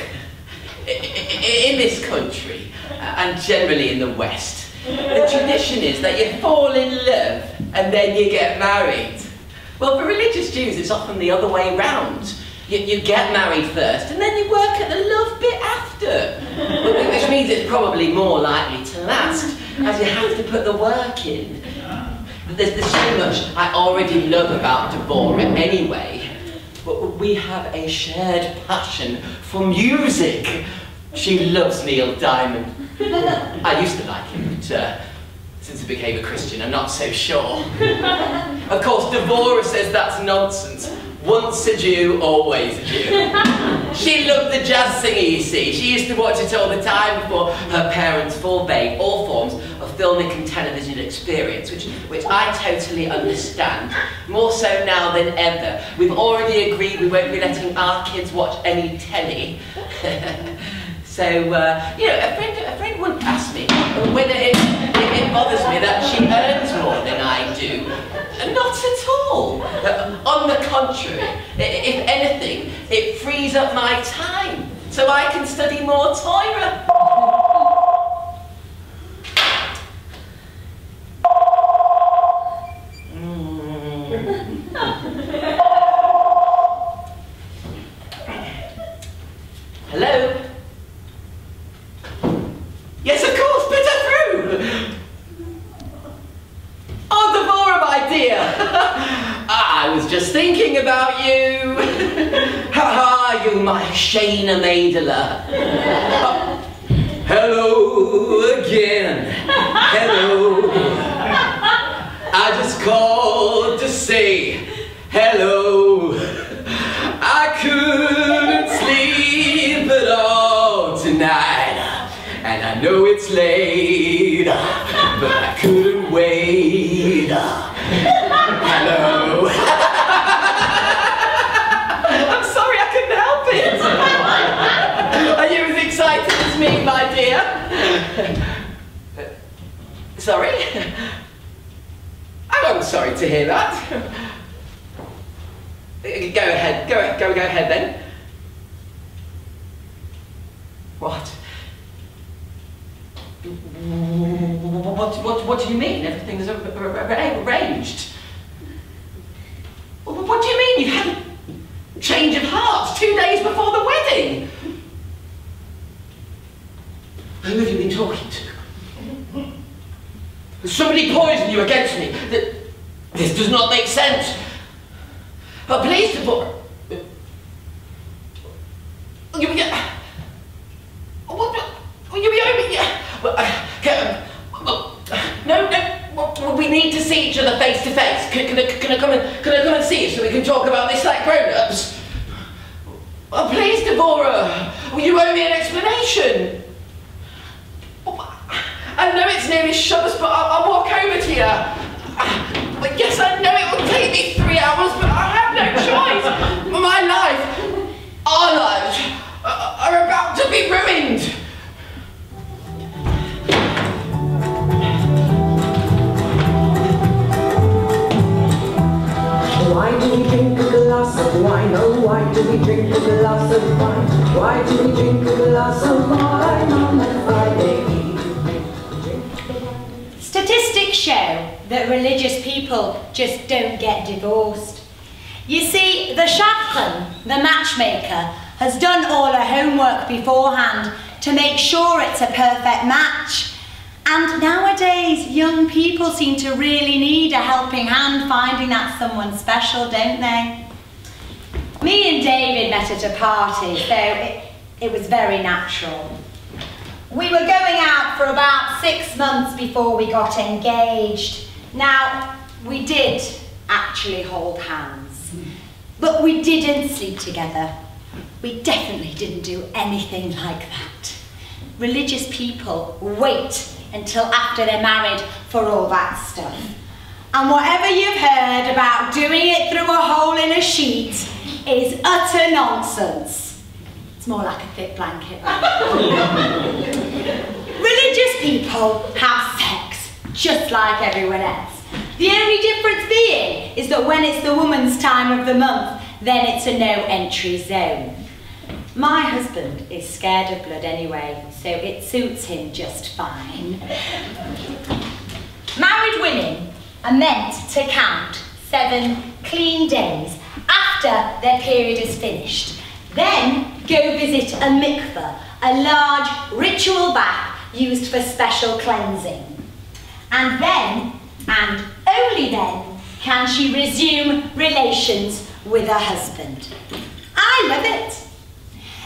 in this country, and generally in the West, the tradition is that you fall in love and then you get married. Well, for religious Jews, it's often the other way round. You get married first and then you work at the love bit after. after, which means it's probably more likely to last, as you have to put the work in. There's so much I already love about Debra anyway, but we have a shared passion for music. She loves Neil Diamond. I used to like him, but since he became a Christian, I'm not so sure. Of course, Debra says that's nonsense. Once a Jew, always a Jew. She loved the jazz singer, you see. She used to watch it all the time before her parents forbade all forms of filmic and television experience, which I totally understand, more so now than ever. We've already agreed we won't be letting our kids watch any telly. So, you know, a friend wouldn't ask me whether it bothers me that she earns more than I do. Not at all. On the contrary, if anything, it frees up my time so I can study more Torah. Hello? Yes, of course, put her through! Oh, Debra, my dear! I was just thinking about you! Ha-ha, you my Shayna Maidler! Hello again! Hello! I just called to say hello! I couldn't sleep at all tonight. And I know it's late, but I couldn't wait. Hello. I'm sorry, I couldn't help it. Are you as excited as me, my dear? Sorry? I'm sorry to hear that. Go ahead, go ahead then. What? What do you mean? Everything is arranged. What do you mean? You've had a change of heart 2 days before the wedding. Who have you been talking to? Somebody poisoned you against me. This does not make sense. But please, Debra. No, we need to see each other face to face. Can I come and see you so we can talk about this like grown-ups? Oh, please, Debra. Will you owe me an explanation? I know it's nearly Shabbos, but I'll walk over to you. But yes, I know it will take me 3 hours, but I have no choice. My life, our lives, are about to be ruined. Why do we drink a glass of wine? Oh, why do we drink a glass of wine? Why do we drink a glass of wine on a Friday evening? Statistics show that religious people just don't get divorced. You see, the shadchan, the matchmaker, has done all her homework beforehand to make sure it's a perfect match. And nowadays, young people seem to really need a helping hand finding that someone special, don't they? Me and David met at a party, so it was very natural. We were going out for about 6 months before we got engaged. Now, we did actually hold hands, but we didn't sleep together. We definitely didn't do anything like that. Religious people wait until after they're married for all that stuff. And whatever you've heard about doing it through a hole in a sheet is utter nonsense. It's more like a thick blanket. Religious people have sex just like everyone else. The only difference being is that when it's the woman's time of the month, then it's a no-entry zone. My husband is scared of blood anyway, so it suits him just fine. Married women are meant to count 7 clean days after their period is finished. Then go visit a mikveh, a large ritual bath used for special cleansing. And then, and only then, can she resume relations with her husband. I love it.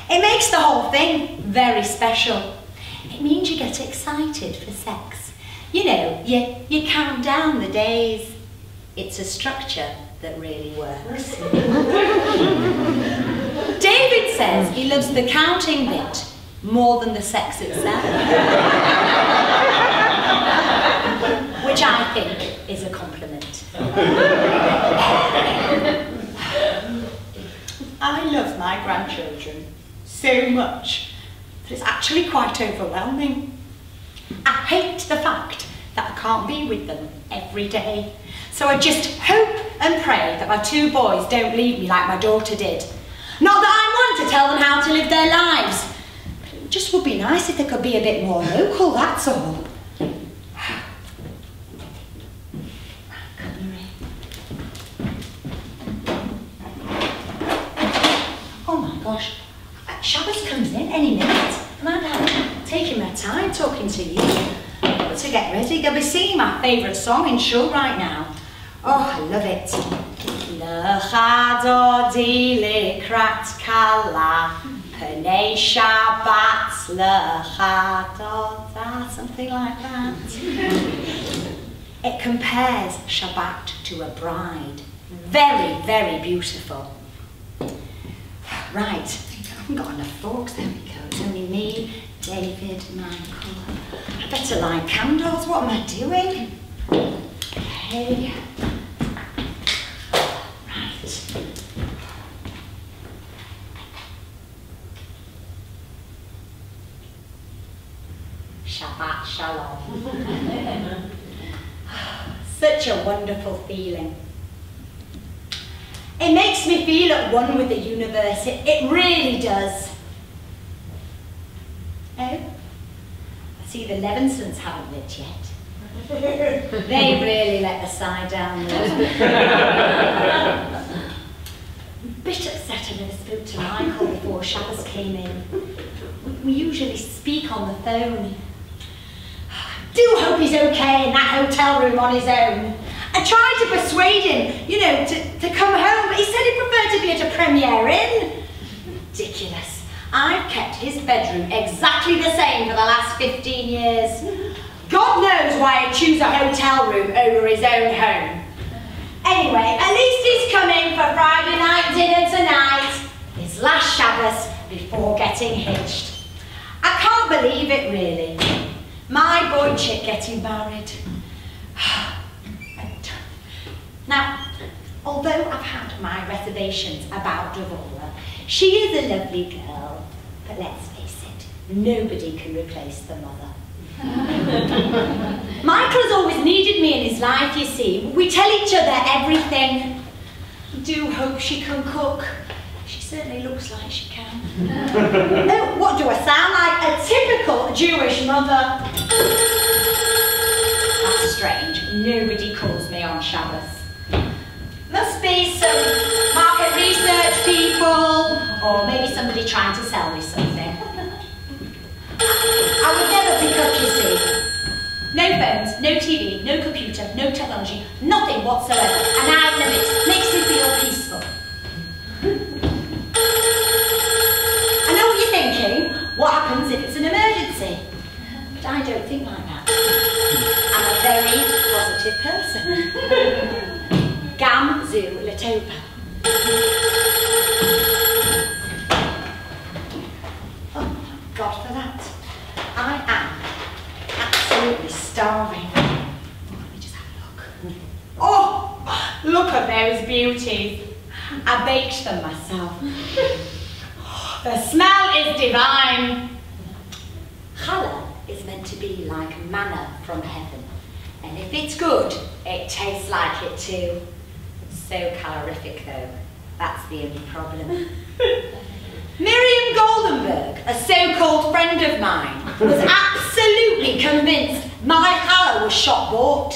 It makes the whole thing very special. It means you get excited for sex. You know, you count down the days. It's a structure that really works. David says he loves the counting bit more than the sex itself. Which I think is a compliment. I love my grandchildren so much that it's actually quite overwhelming. I hate the fact that I can't be with them every day. So I just hope and pray that my 2 boys don't leave me like my daughter did. Not that I want to tell them how to live their lives. But it just would be nice if they could be a bit more local, that's all. Oh my gosh, Shabbos comes in any minute, and I'm taking my time talking to you. But to get ready, they'll be singing my favourite song in shul right now. Oh, I love it. Lecha dodi likrat kala, Pnei Shabbat lecha doda, something like that. It compares Shabbat to a bride. Very, very beautiful. Right, I haven't got enough forks, there we go. It's only me, David, Michael. I better light candles, what am I doing? Okay. Right. Shabbat Shalom. Such a wonderful feeling. It makes me feel at one with the universe. It really does. Oh, I see the Levensons haven't lit yet. They really let the side down there. Bit upset I never spoke to Michael before Shabbos came in. We usually speak on the phone. I do hope he's okay in that hotel room on his own. I tried to persuade him, you know, to come home, but he said he'd prefer to be at a Premier Inn. Ridiculous. I've kept his bedroom exactly the same for the last 15 years. God knows why he'd choose a hotel room over his own home. Anyway, at least he's coming for Friday night dinner tonight, his last Shabbos before getting hitched. I can't believe it, really. My boy chick getting married. Now, although I've had my reservations about Debra, she is a lovely girl, but let's face it, nobody can replace the mother. Michael's always needed me in his life, you see. We tell each other everything. I do hope she can cook. She certainly looks like she can. Oh, what do I sound like? A typical Jewish mother. That's strange. Nobody calls me on Shabbos. Must be some market research people, or maybe somebody trying to sell me something. I would never pick up, you see. No phones, no TV, no computer, no technology, nothing whatsoever. And I love it. Makes me feel peaceful. I know what you're thinking. What happens if it's an emergency? But I don't think like that. I'm a very positive person. Gam zu letopa. Oh, God for that. I am absolutely starving. Let me just have a look. Oh, look at those beauties. I baked them myself. The smell is divine. Challah is meant to be like manna from heaven. And if it's good, it tastes like it too. So calorific though, that's the only problem. Miriam Goldenberg, a so-called friend of mine, was absolutely convinced my challah was shop bought.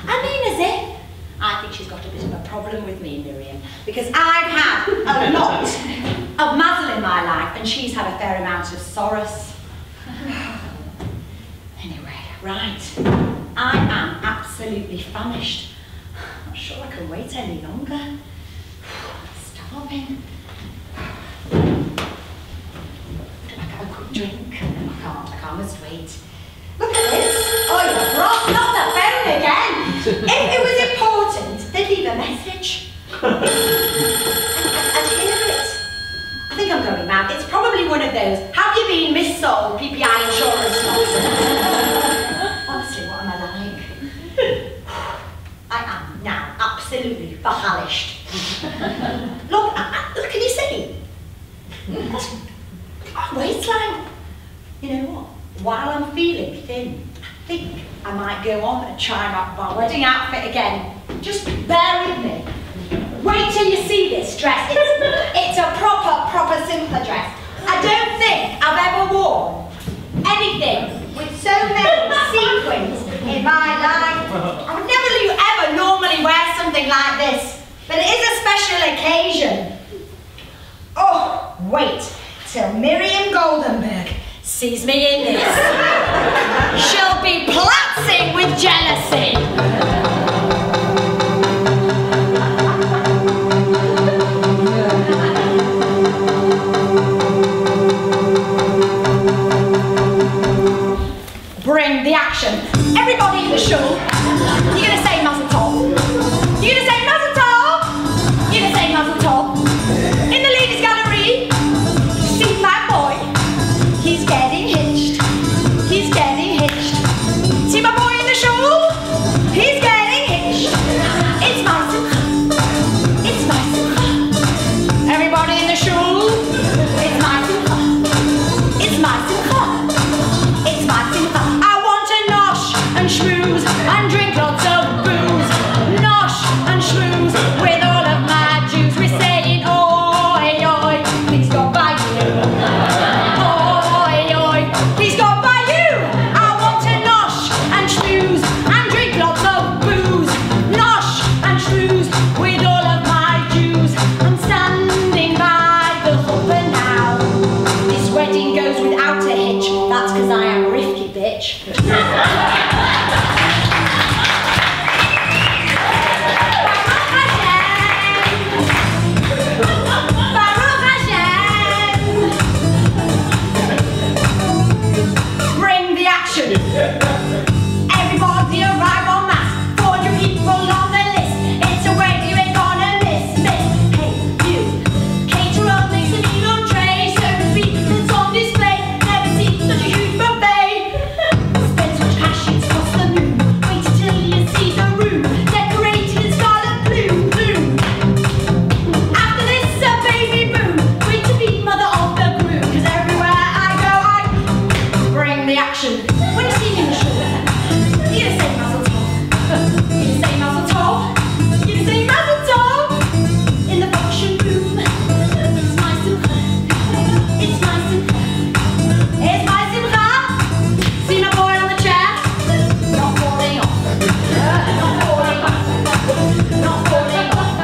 I mean, as if. I think she's got a bit of a problem with me, Miriam, because I've had a lot of Mazel in my life, and she's had a fair amount of sorrows. Anyway, right. I am absolutely famished. I'm not sure I can wait any longer. Starving. I have a quick drink? No, I can't, must wait. Look at this. Oh, you brought not the phone again. If it was important, they'd leave a message. I'd hear it. I think I'm going mad. It's probably one of those, have you been missold PPI insurance nonsense? Honestly, what am I like? I am now absolutely verhallished. Look, can you see? Waistline. You know what? While I'm feeling thin, I think I might go on and try my wedding outfit again. Just bear with me. Wait till you see this dress. It's a proper simpler dress. I don't think I've ever worn anything with so many sequins in my life. I would never ever normally wear something like this, but it is a special occasion. Oh, wait till Miriam Goldenberg sees me in this. She'll be platzing with jealousy. Bring the action. Everybody in the show, you're gonna say Mazel Tov. You're gonna say Mazel Tov. You're gonna say Mazel Tov. In the ladies' gallery, see my boy. He's getting hitched. He's getting hitched. See my boy in the show? He's getting hitched. It's my simcha. It's my simcha. Everybody in the show? It's my simcha. It's my simcha. It's my simcha. I want to nosh and schmooze and drink lots of booze. Nosh and schmooze with all of my Jews. We're saying oi, oi, please God by you. Oi, oi, please God by you. I want to nosh and schmooze and drink lots of booze. Nosh and schmooze with all of my Jews. I'm standing by the hopper now. This wedding goes without a hitch. That's because I am a rifky bitch. Baruch Hashem. Bring the action. Everybody arrive en masse. 400 people on the list. It's a wedding you ain't gonna miss. Hey, you. Caterer makes an eat-on tray. Serve food that's on display. Never seen such a huge buffet. Spend so much cash, it's cost the moon. Wait till you see the room. Decorated in scarlet bloom. After this, a baby boom. Wait to be mother of the groom. 'Cause everywhere I go, I bring the action. When you see me in the show, you gonna say Mazel Tov. You gonna say Mazel Tov. You gonna say Mazel Tov. In the function room. It's my simcha. It's my simcha. It's my simcha. See my boy on the chair? Not falling off. Not falling off. Not falling off.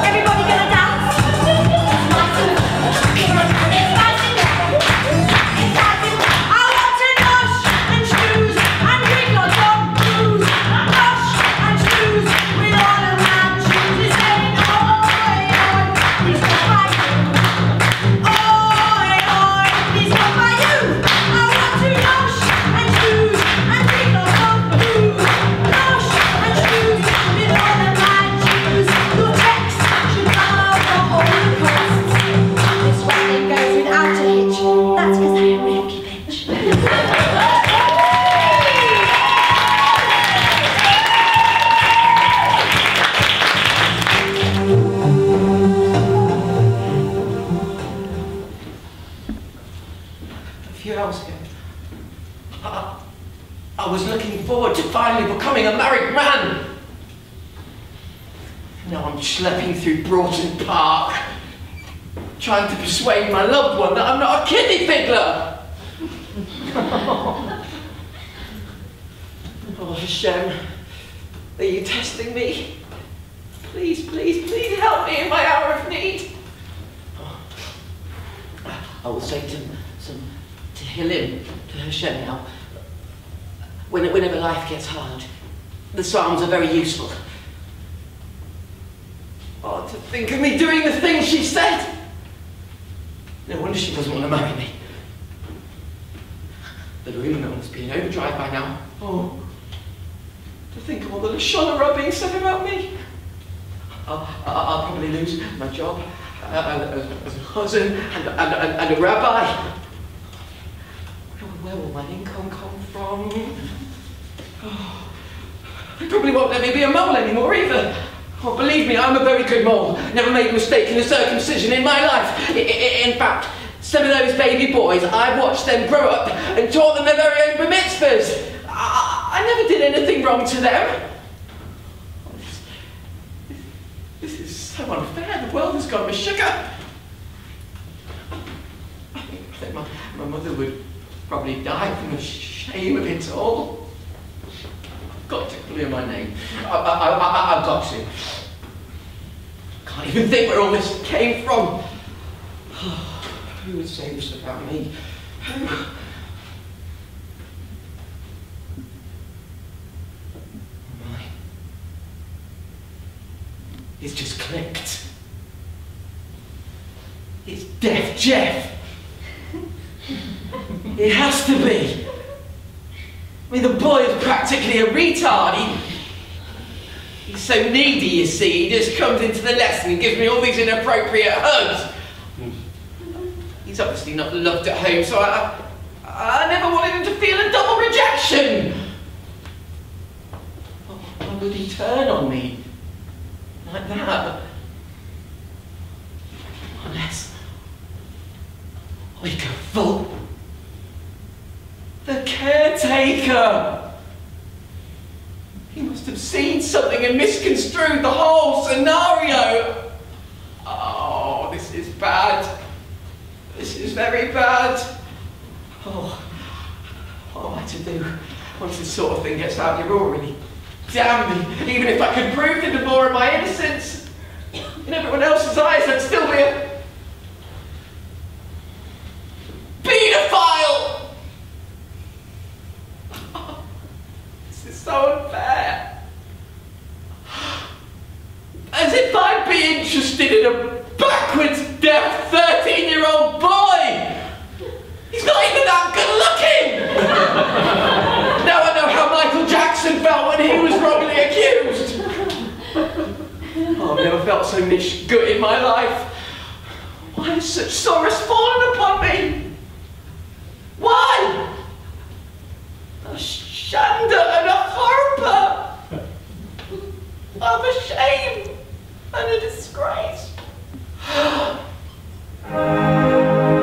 Everybody gonna dance? It's my simcha. It's my simcha. It's my simcha. I want to nosh and schmooze and drink lots of booze. Nosh and schmooze with all of my Jews. It's saying oi, oi, please God by you. Oi, oi, please God by you. I want to nosh and schmooze and drink lots of booze. Nosh and schmooze with all of my Jews. Your checks should cover all the costs. This wedding goes without a hitch. That's 'cause I am a rifky bitch. A few hours ago, I was looking forward to finally becoming a married man. Now I'm schlepping through Broughton Park, trying to persuade my loved one that I'm not a kiddie fiddler. Oh Hashem, are you testing me? Please, please, please help me in my hour of need. I will say to Helen, to Hashem now, whenever life gets hard, the Psalms are very useful. Oh, to think of me doing the things she said! No wonder she doesn't want to marry me. The room must be in overdrive by now. Oh, to think of all the Lashonara being said about me. I'll probably lose my job as a husband and a rabbi. Where will my income come from? Oh, they probably won't let me be a mole anymore either. Oh, believe me, I'm a very good mole. Never made a mistake in a circumcision in my life. In fact, some of those baby boys, I watched them grow up and taught them their very own bar mitzvahs. I never did anything wrong to them. This is so unfair. The world has gone with sugar. I think my mother would probably die from the shame of it all. I've got to clear my name. I've got to. Can't even think where all this came from. Who would say this about me? Who? Mine. It's just clicked. It's Deaf Jeff. It has to be. I mean, the boy is practically a retard. He's so needy, you see. He just comes into the lesson and gives me all these inappropriate hugs. He's obviously not loved at home, so I never wanted him to feel a double rejection. Why would he turn on me like that? Unless we could vote. The caretaker! He must have seen something and misconstrued the whole scenario. Oh, this is bad. This is very bad. Oh, what am I to do once this sort of thing gets out? You're already damn me. Even if I could prove to Debra my innocence, in everyone else's eyes, I'd still be a paedophile. So unfair. As if I'd be interested in a backwards, deaf 13-year-old boy! He's not even that good looking! Now I know how Michael Jackson felt when he was wrongly accused! Oh, I've never felt so much good in my life. Why has such sorrows fallen upon me? Why? A shanda and a harper! I'm a shame and a disgrace. A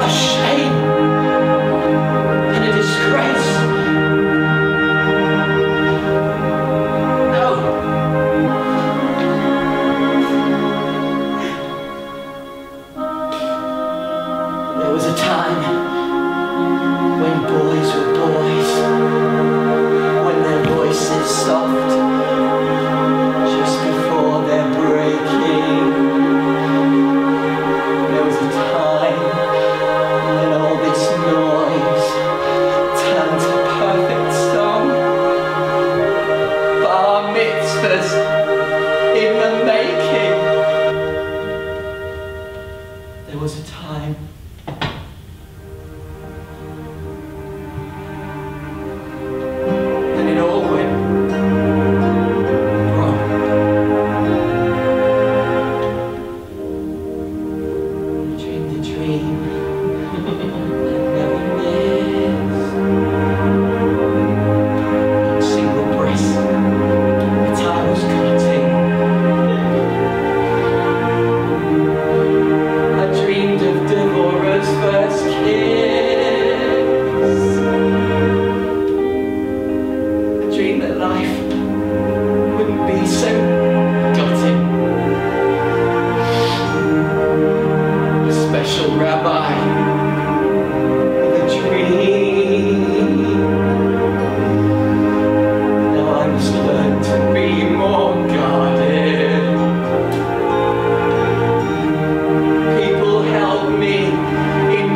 shame and a disgrace. No. There was a time when boys were boys. Voices soft, just before their breaking. There was a time when all this noise turned to perfect song. Bar mitzvahs in the making. There was a time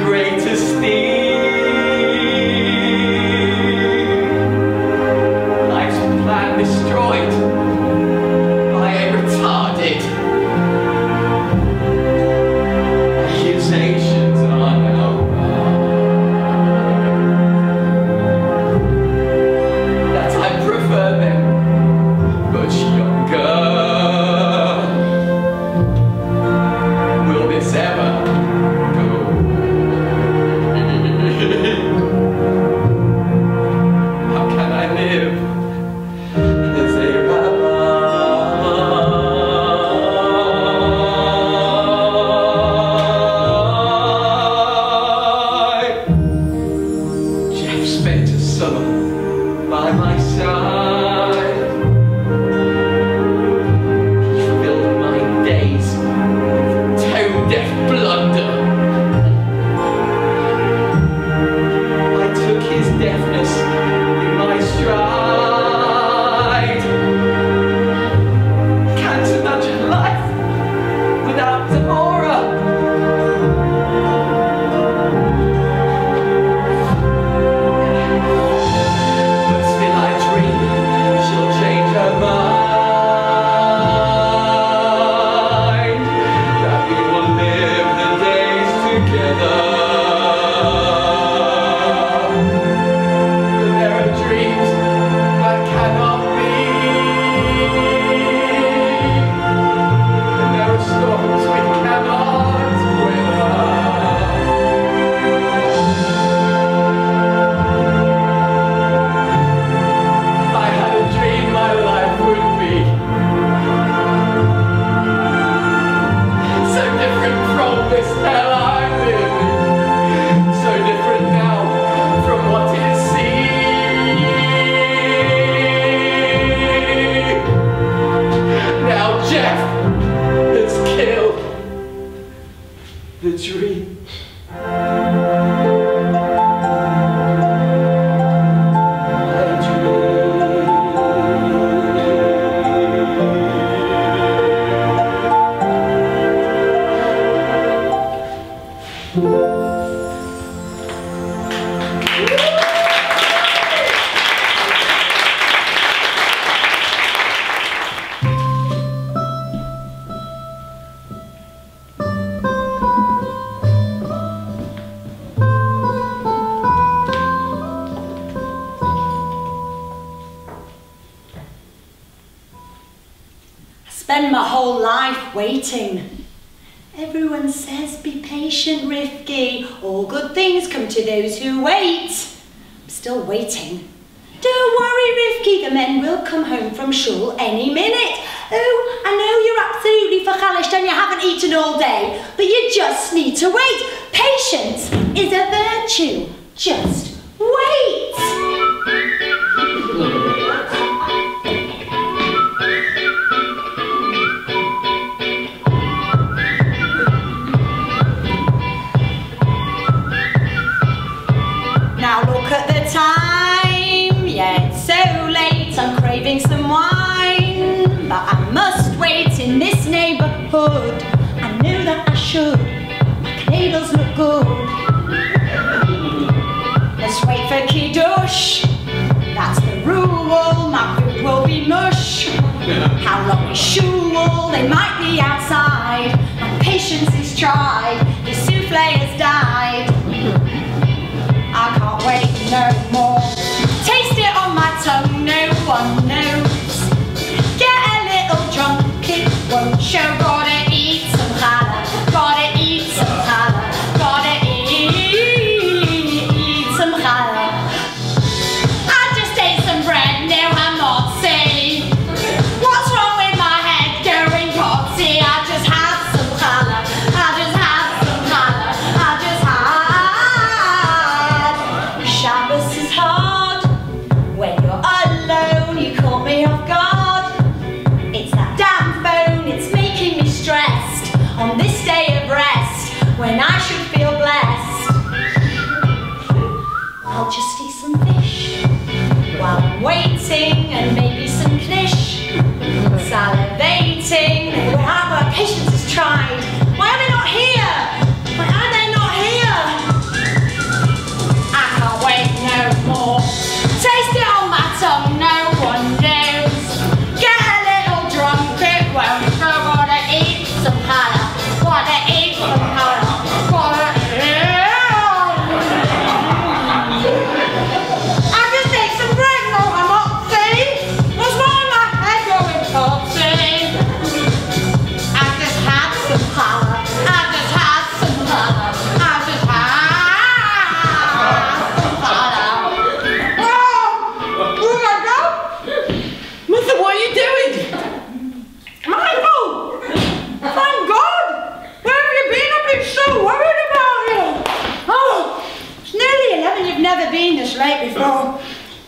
great spend my whole life waiting. Everyone says be patient, Rifki. All good things come to those who wait. I'm still waiting. Don't worry, Rifki, the men will come home from shul any minute. Oh, I know you're absolutely verchalished and you haven't eaten all day, but you just need to wait. Patience is a virtue. Just wait. Now look at the time. Yeah, it's so late. I'm craving some wine, but I must wait in this neighbourhood. I know that I should. My cradles look good. Let's wait for Kiddush. That's the rule. My food will be mush. How long is shul? They might be outside. My patience is tried. The souffle has died. I can't wait no more. Taste it on my tongue, no one knows. Get a little drunk, it won't show. Gotta eat some challah, gotta eat some challah, gotta eat some challah. I just ate some bread, now I'm not sick. What's wrong with my head going potty? I just had some challah, I just had some challah, I just had. Shabbos is hard. When you're alone, you caught me off guard. It's that damn phone, it's making me stressed. On this day of rest, when I should feel blessed. I'll just eat some fish while I'm waiting, and maybe some knish. Salivating, where my patience is tried. Why are they not here? Why are they not here? I can't wait no more. Taste it on my tongue, no one knows. Get a little drunk, it won't go. Gotta eat some challah, gotta eat some challah, gotta eat. I just ate some bread, no, I'm not sick. What's wrong with my head going potty? I just had some challah, I just had some challah, I just had some challah. Oh my God! Mother, what are you doing? Michael! Thank God! Where have you been? I've been so worried about you! Oh, it's nearly 11. You've never been this late before.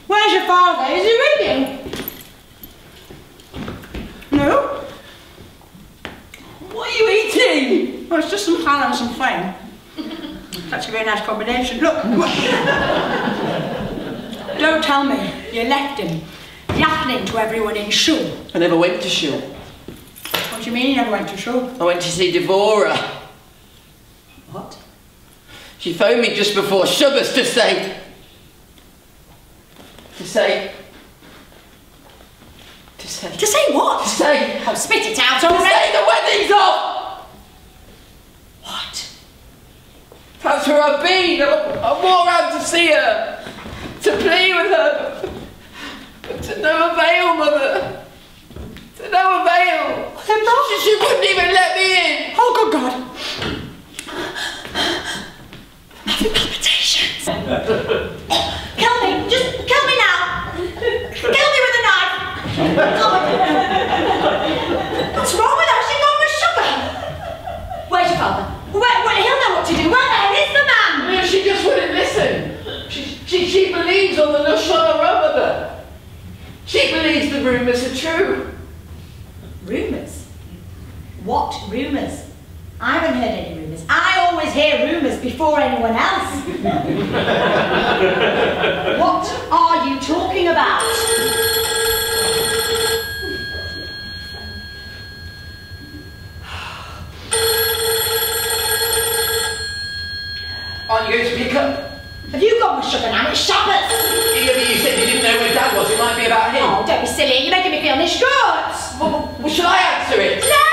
Where's your father? Is he reading? No? What are you eating? Well, it's just some challah and some flame. That's a very nice combination. Look! Don't tell me you left him yapping to everyone in shul. I never went to shul. What do you mean you never went to shul? I went to see Debra. What? She phoned me just before Shabbos to say... To say what? To say... Oh, spit it out To already! say the wedding's off! What? That's where I've been. I walked round to see her. To plead with her. But to no avail, Mother. To no avail. She wouldn't even let me in. Oh, good God. I'm having palpitations. Kill me. Just kill me now. Kill me with a knife. God. What's wrong with her? She's gone with sugar. Where's your father? Where, he'll know what to do. Where the hell is the man? Yeah, she just wouldn't listen. She believes on the Lashon Hara, Mother. She believes the rumours are true. Rumours? What rumours? I haven't heard any rumours. I always hear rumours before anyone else. What are you talking about? Aren't you going to pick up? Have you got my sugar now? It's Shabbos! Yeah, but you said you didn't know where Dad was. It might be about him. Oh, don't be silly. You're making me feel good. Well, shall I answer it? No!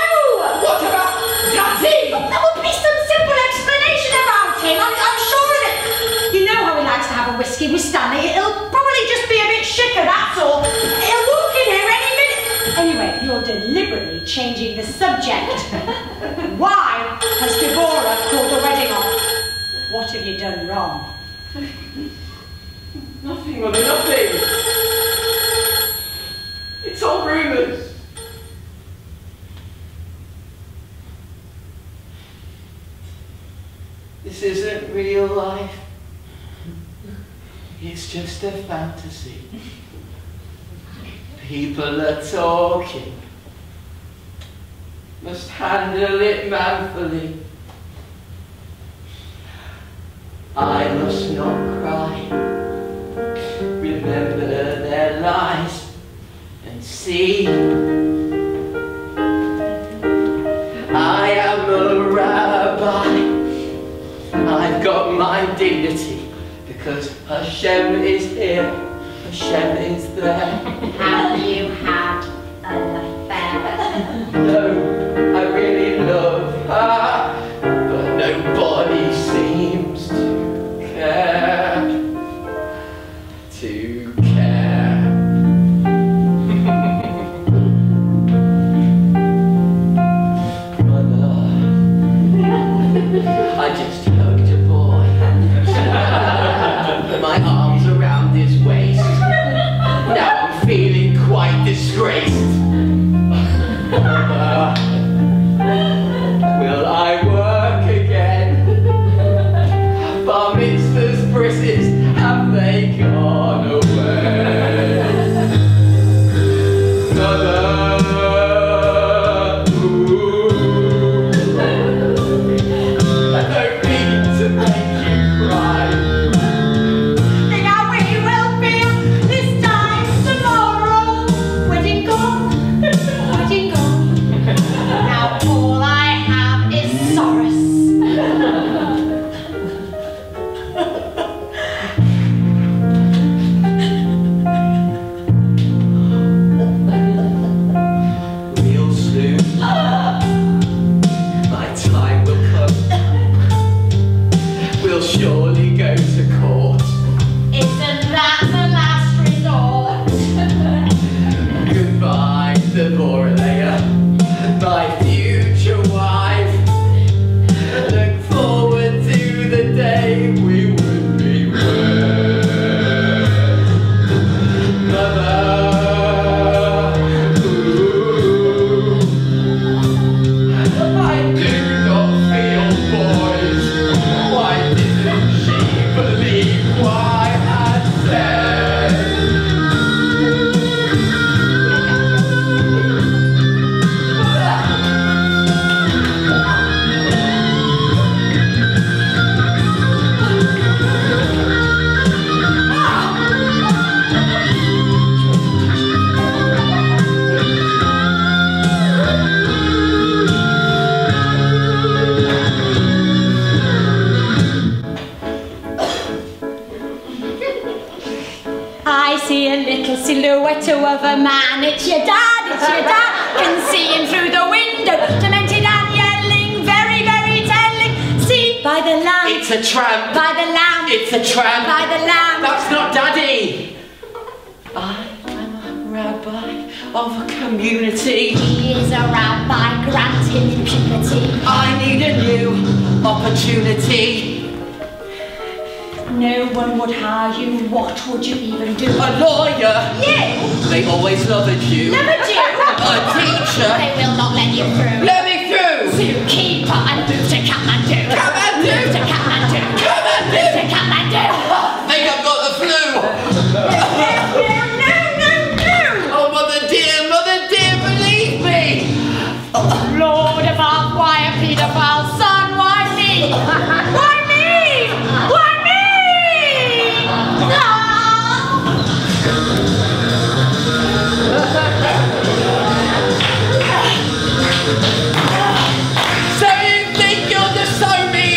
What about Daddy? There will be some simple explanation about him. I'm sure of it. You know how he likes to have a whiskey with Stanley. It'll probably just be a bit shicker, that's all. He'll walk in here any minute. Anyway, you're deliberately changing subject. Why has Debra called the wedding off? What have you done wrong? Nothing, Mother, nothing. It's all rumours. This isn't real life. It's just a fantasy. People are talking. Must handle it manfully. I must not cry. Remember their lies and see. I am a rabbi. I've got my dignity because Hashem is here, Hashem is there. Have you had an affair? No, I really love her, but nobody seems to care. Mother, I just hugged a boy. Put my arms around his waist. Now I'm feeling quite disgraced. Will I work again? Bar mitzvahs, brisses, have they gone away? Mother, ooh, I don't mean to make you cry. Think how we will feel this time tomorrow. Wedding gone, wedding gone. Now all I have is solace. Real soon, my time will come. We'll surely go to court. Isn't that the last resort? Goodbye, Debra, my future wife. Look forward to the day we would be wed. Mother, ooh, I do not feel boys. Why didn't she believe what I said? I see a little silhouette of a man. It's your dad, it's your dad. Can see him through the window, demented and yelling, very, very telling. See by the lamp, It's a tramp. by the lamp, It's a tramp. by the lamp. That's not Daddy. I am a rabbi of a community. He is a rabbi granting impunity. I need a new opportunity. No one would hire you. What would you even do? A lawyer. You? They always loved you. Never do. A teacher. They will not let you through. Let me through. Zookeeper and move to Kathmandu. Kathmandu. Move to Kathmandu. Kathmandu. Move to Kathmandu. I think I've got the flu. No. Oh, mother dear, believe me. Lord above, why a paedophile son? Why me? Why me? Why me? So you think you're the so me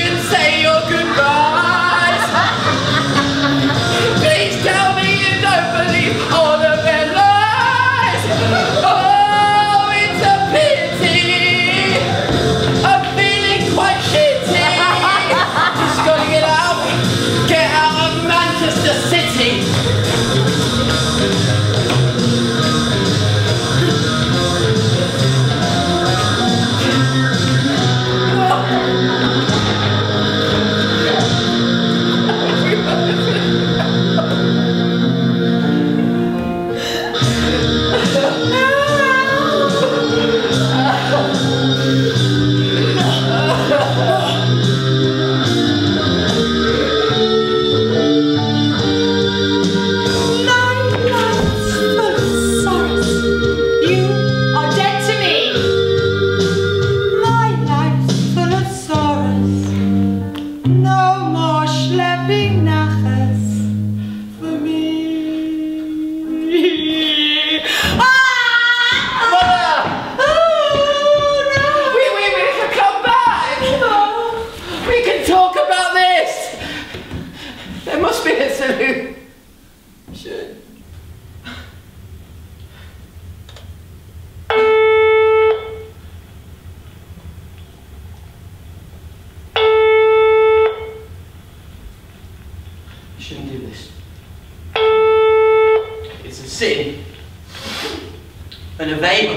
And a veil.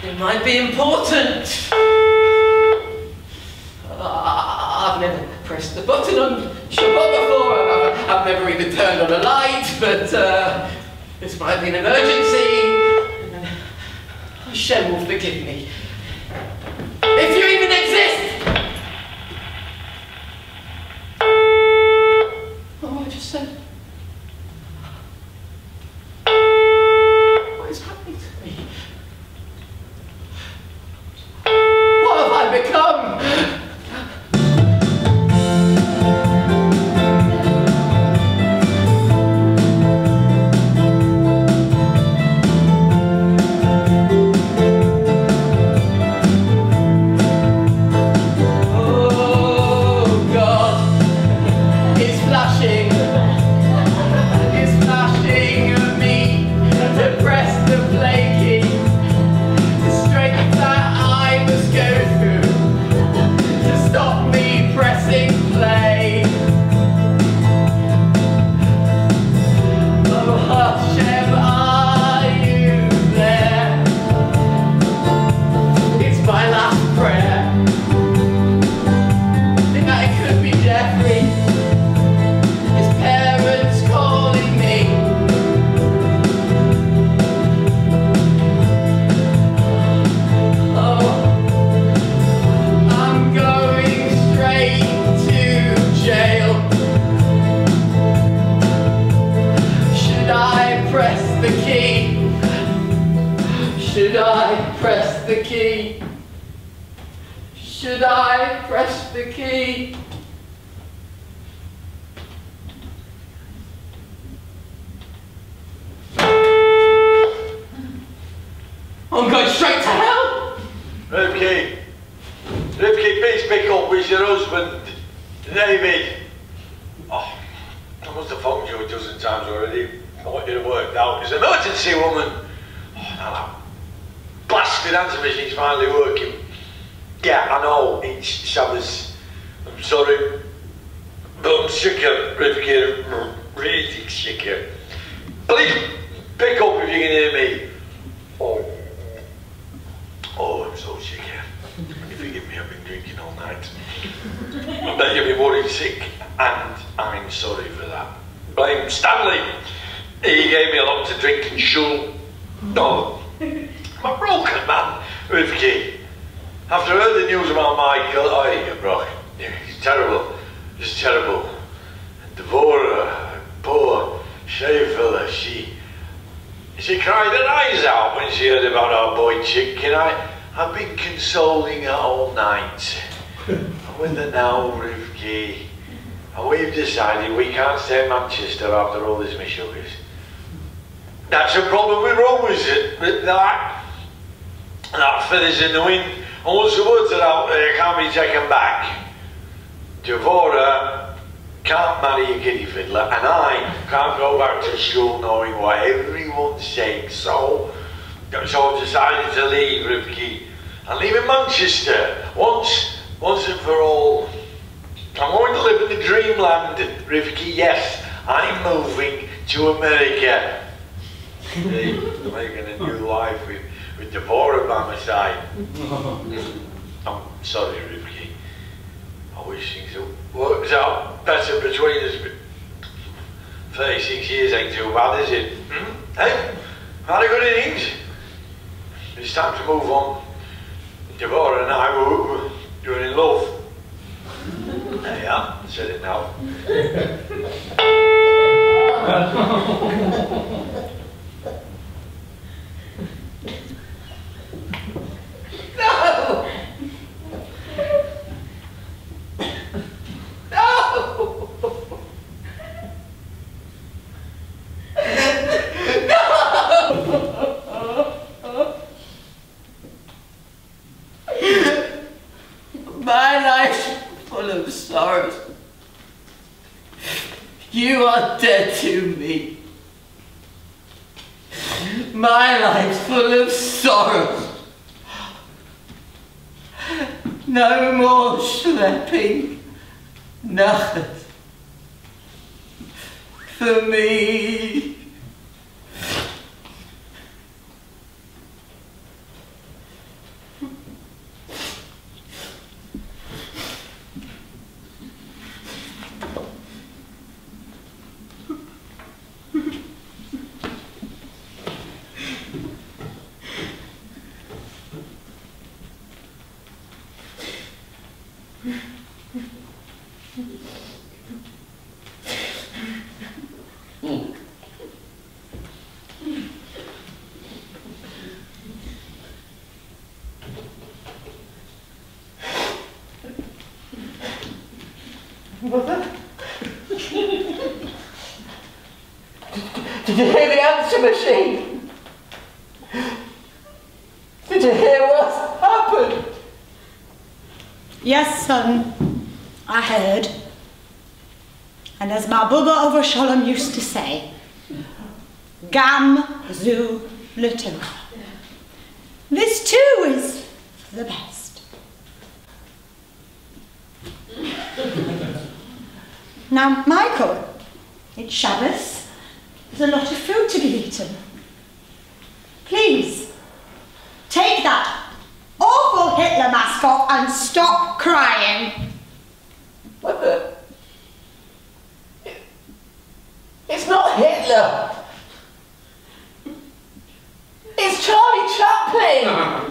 It might be important. I've never pressed the button on Shabbat before. I've never even turned on a light, but this might be an emergency. Hashem will forgive me. If you even exist! Oh, I just said. What is happening to me? What have I become? Should I press the key? Should I press the key? I'm going straight to hell! Rivki, please pick up with your husband, David. Oh, I must have phoned you a dozen times already. I want you to work out. It's an emergency, woman. Oh, now that blasted answer machine's finally working. Yeah, I know, it's Shabbos. I'm sorry. But I'm sick of Rivki, really sick of. Please pick up if you can hear me. Oh, I'm so sick here. You forgive me, I've been drinking all night. I bet you'll be worried sick, and I'm sorry for that. Blame Stanley. He gave me a lot to drink and shul. No, I'm a broken man, Rivki. After I heard the news about Michael, it's terrible. It's terrible. And Debra, poor shaved fella, she cried her eyes out when she heard about our boy Chick, and I've been consoling her all night. I'm with her now, Rivki. And we've decided we can't stay in Manchester after all this missugas. That's a problem with Romans, that feather's in the wind, and once the words are out there, it can't be taken back. Debra can't marry a kiddie fiddler, and I can't go back to school knowing what everyone's saying, so I've decided to leave, Rivki, and leave in Manchester, once and for all. I'm going to live in the dreamland, Rivki, yes, I'm moving to America. I'm making a new life with Debra by my side. I'm sorry, Rivki. I wish things worked out better between us, but 36 years ain't too bad, is it? Hey, had a good innings. It's time to move on. Debra and I were in love. There you are, I said it now. My life's full of sorrows. You are dead to me. My life's full of sorrows. No more schlepping, nothing for me. Mother? Did you hear the answer machine? Did you hear what's happened? Yes, son, I heard. And as my Bubba over Sholem used to say, Gam zu Lutum. This too is for the best. Now, Michael, it's Shabbos. There's a lot of food to be eaten. Please, take that awful Hitler mask off and stop crying. Mother, it's not Hitler. It's Charlie Chaplin.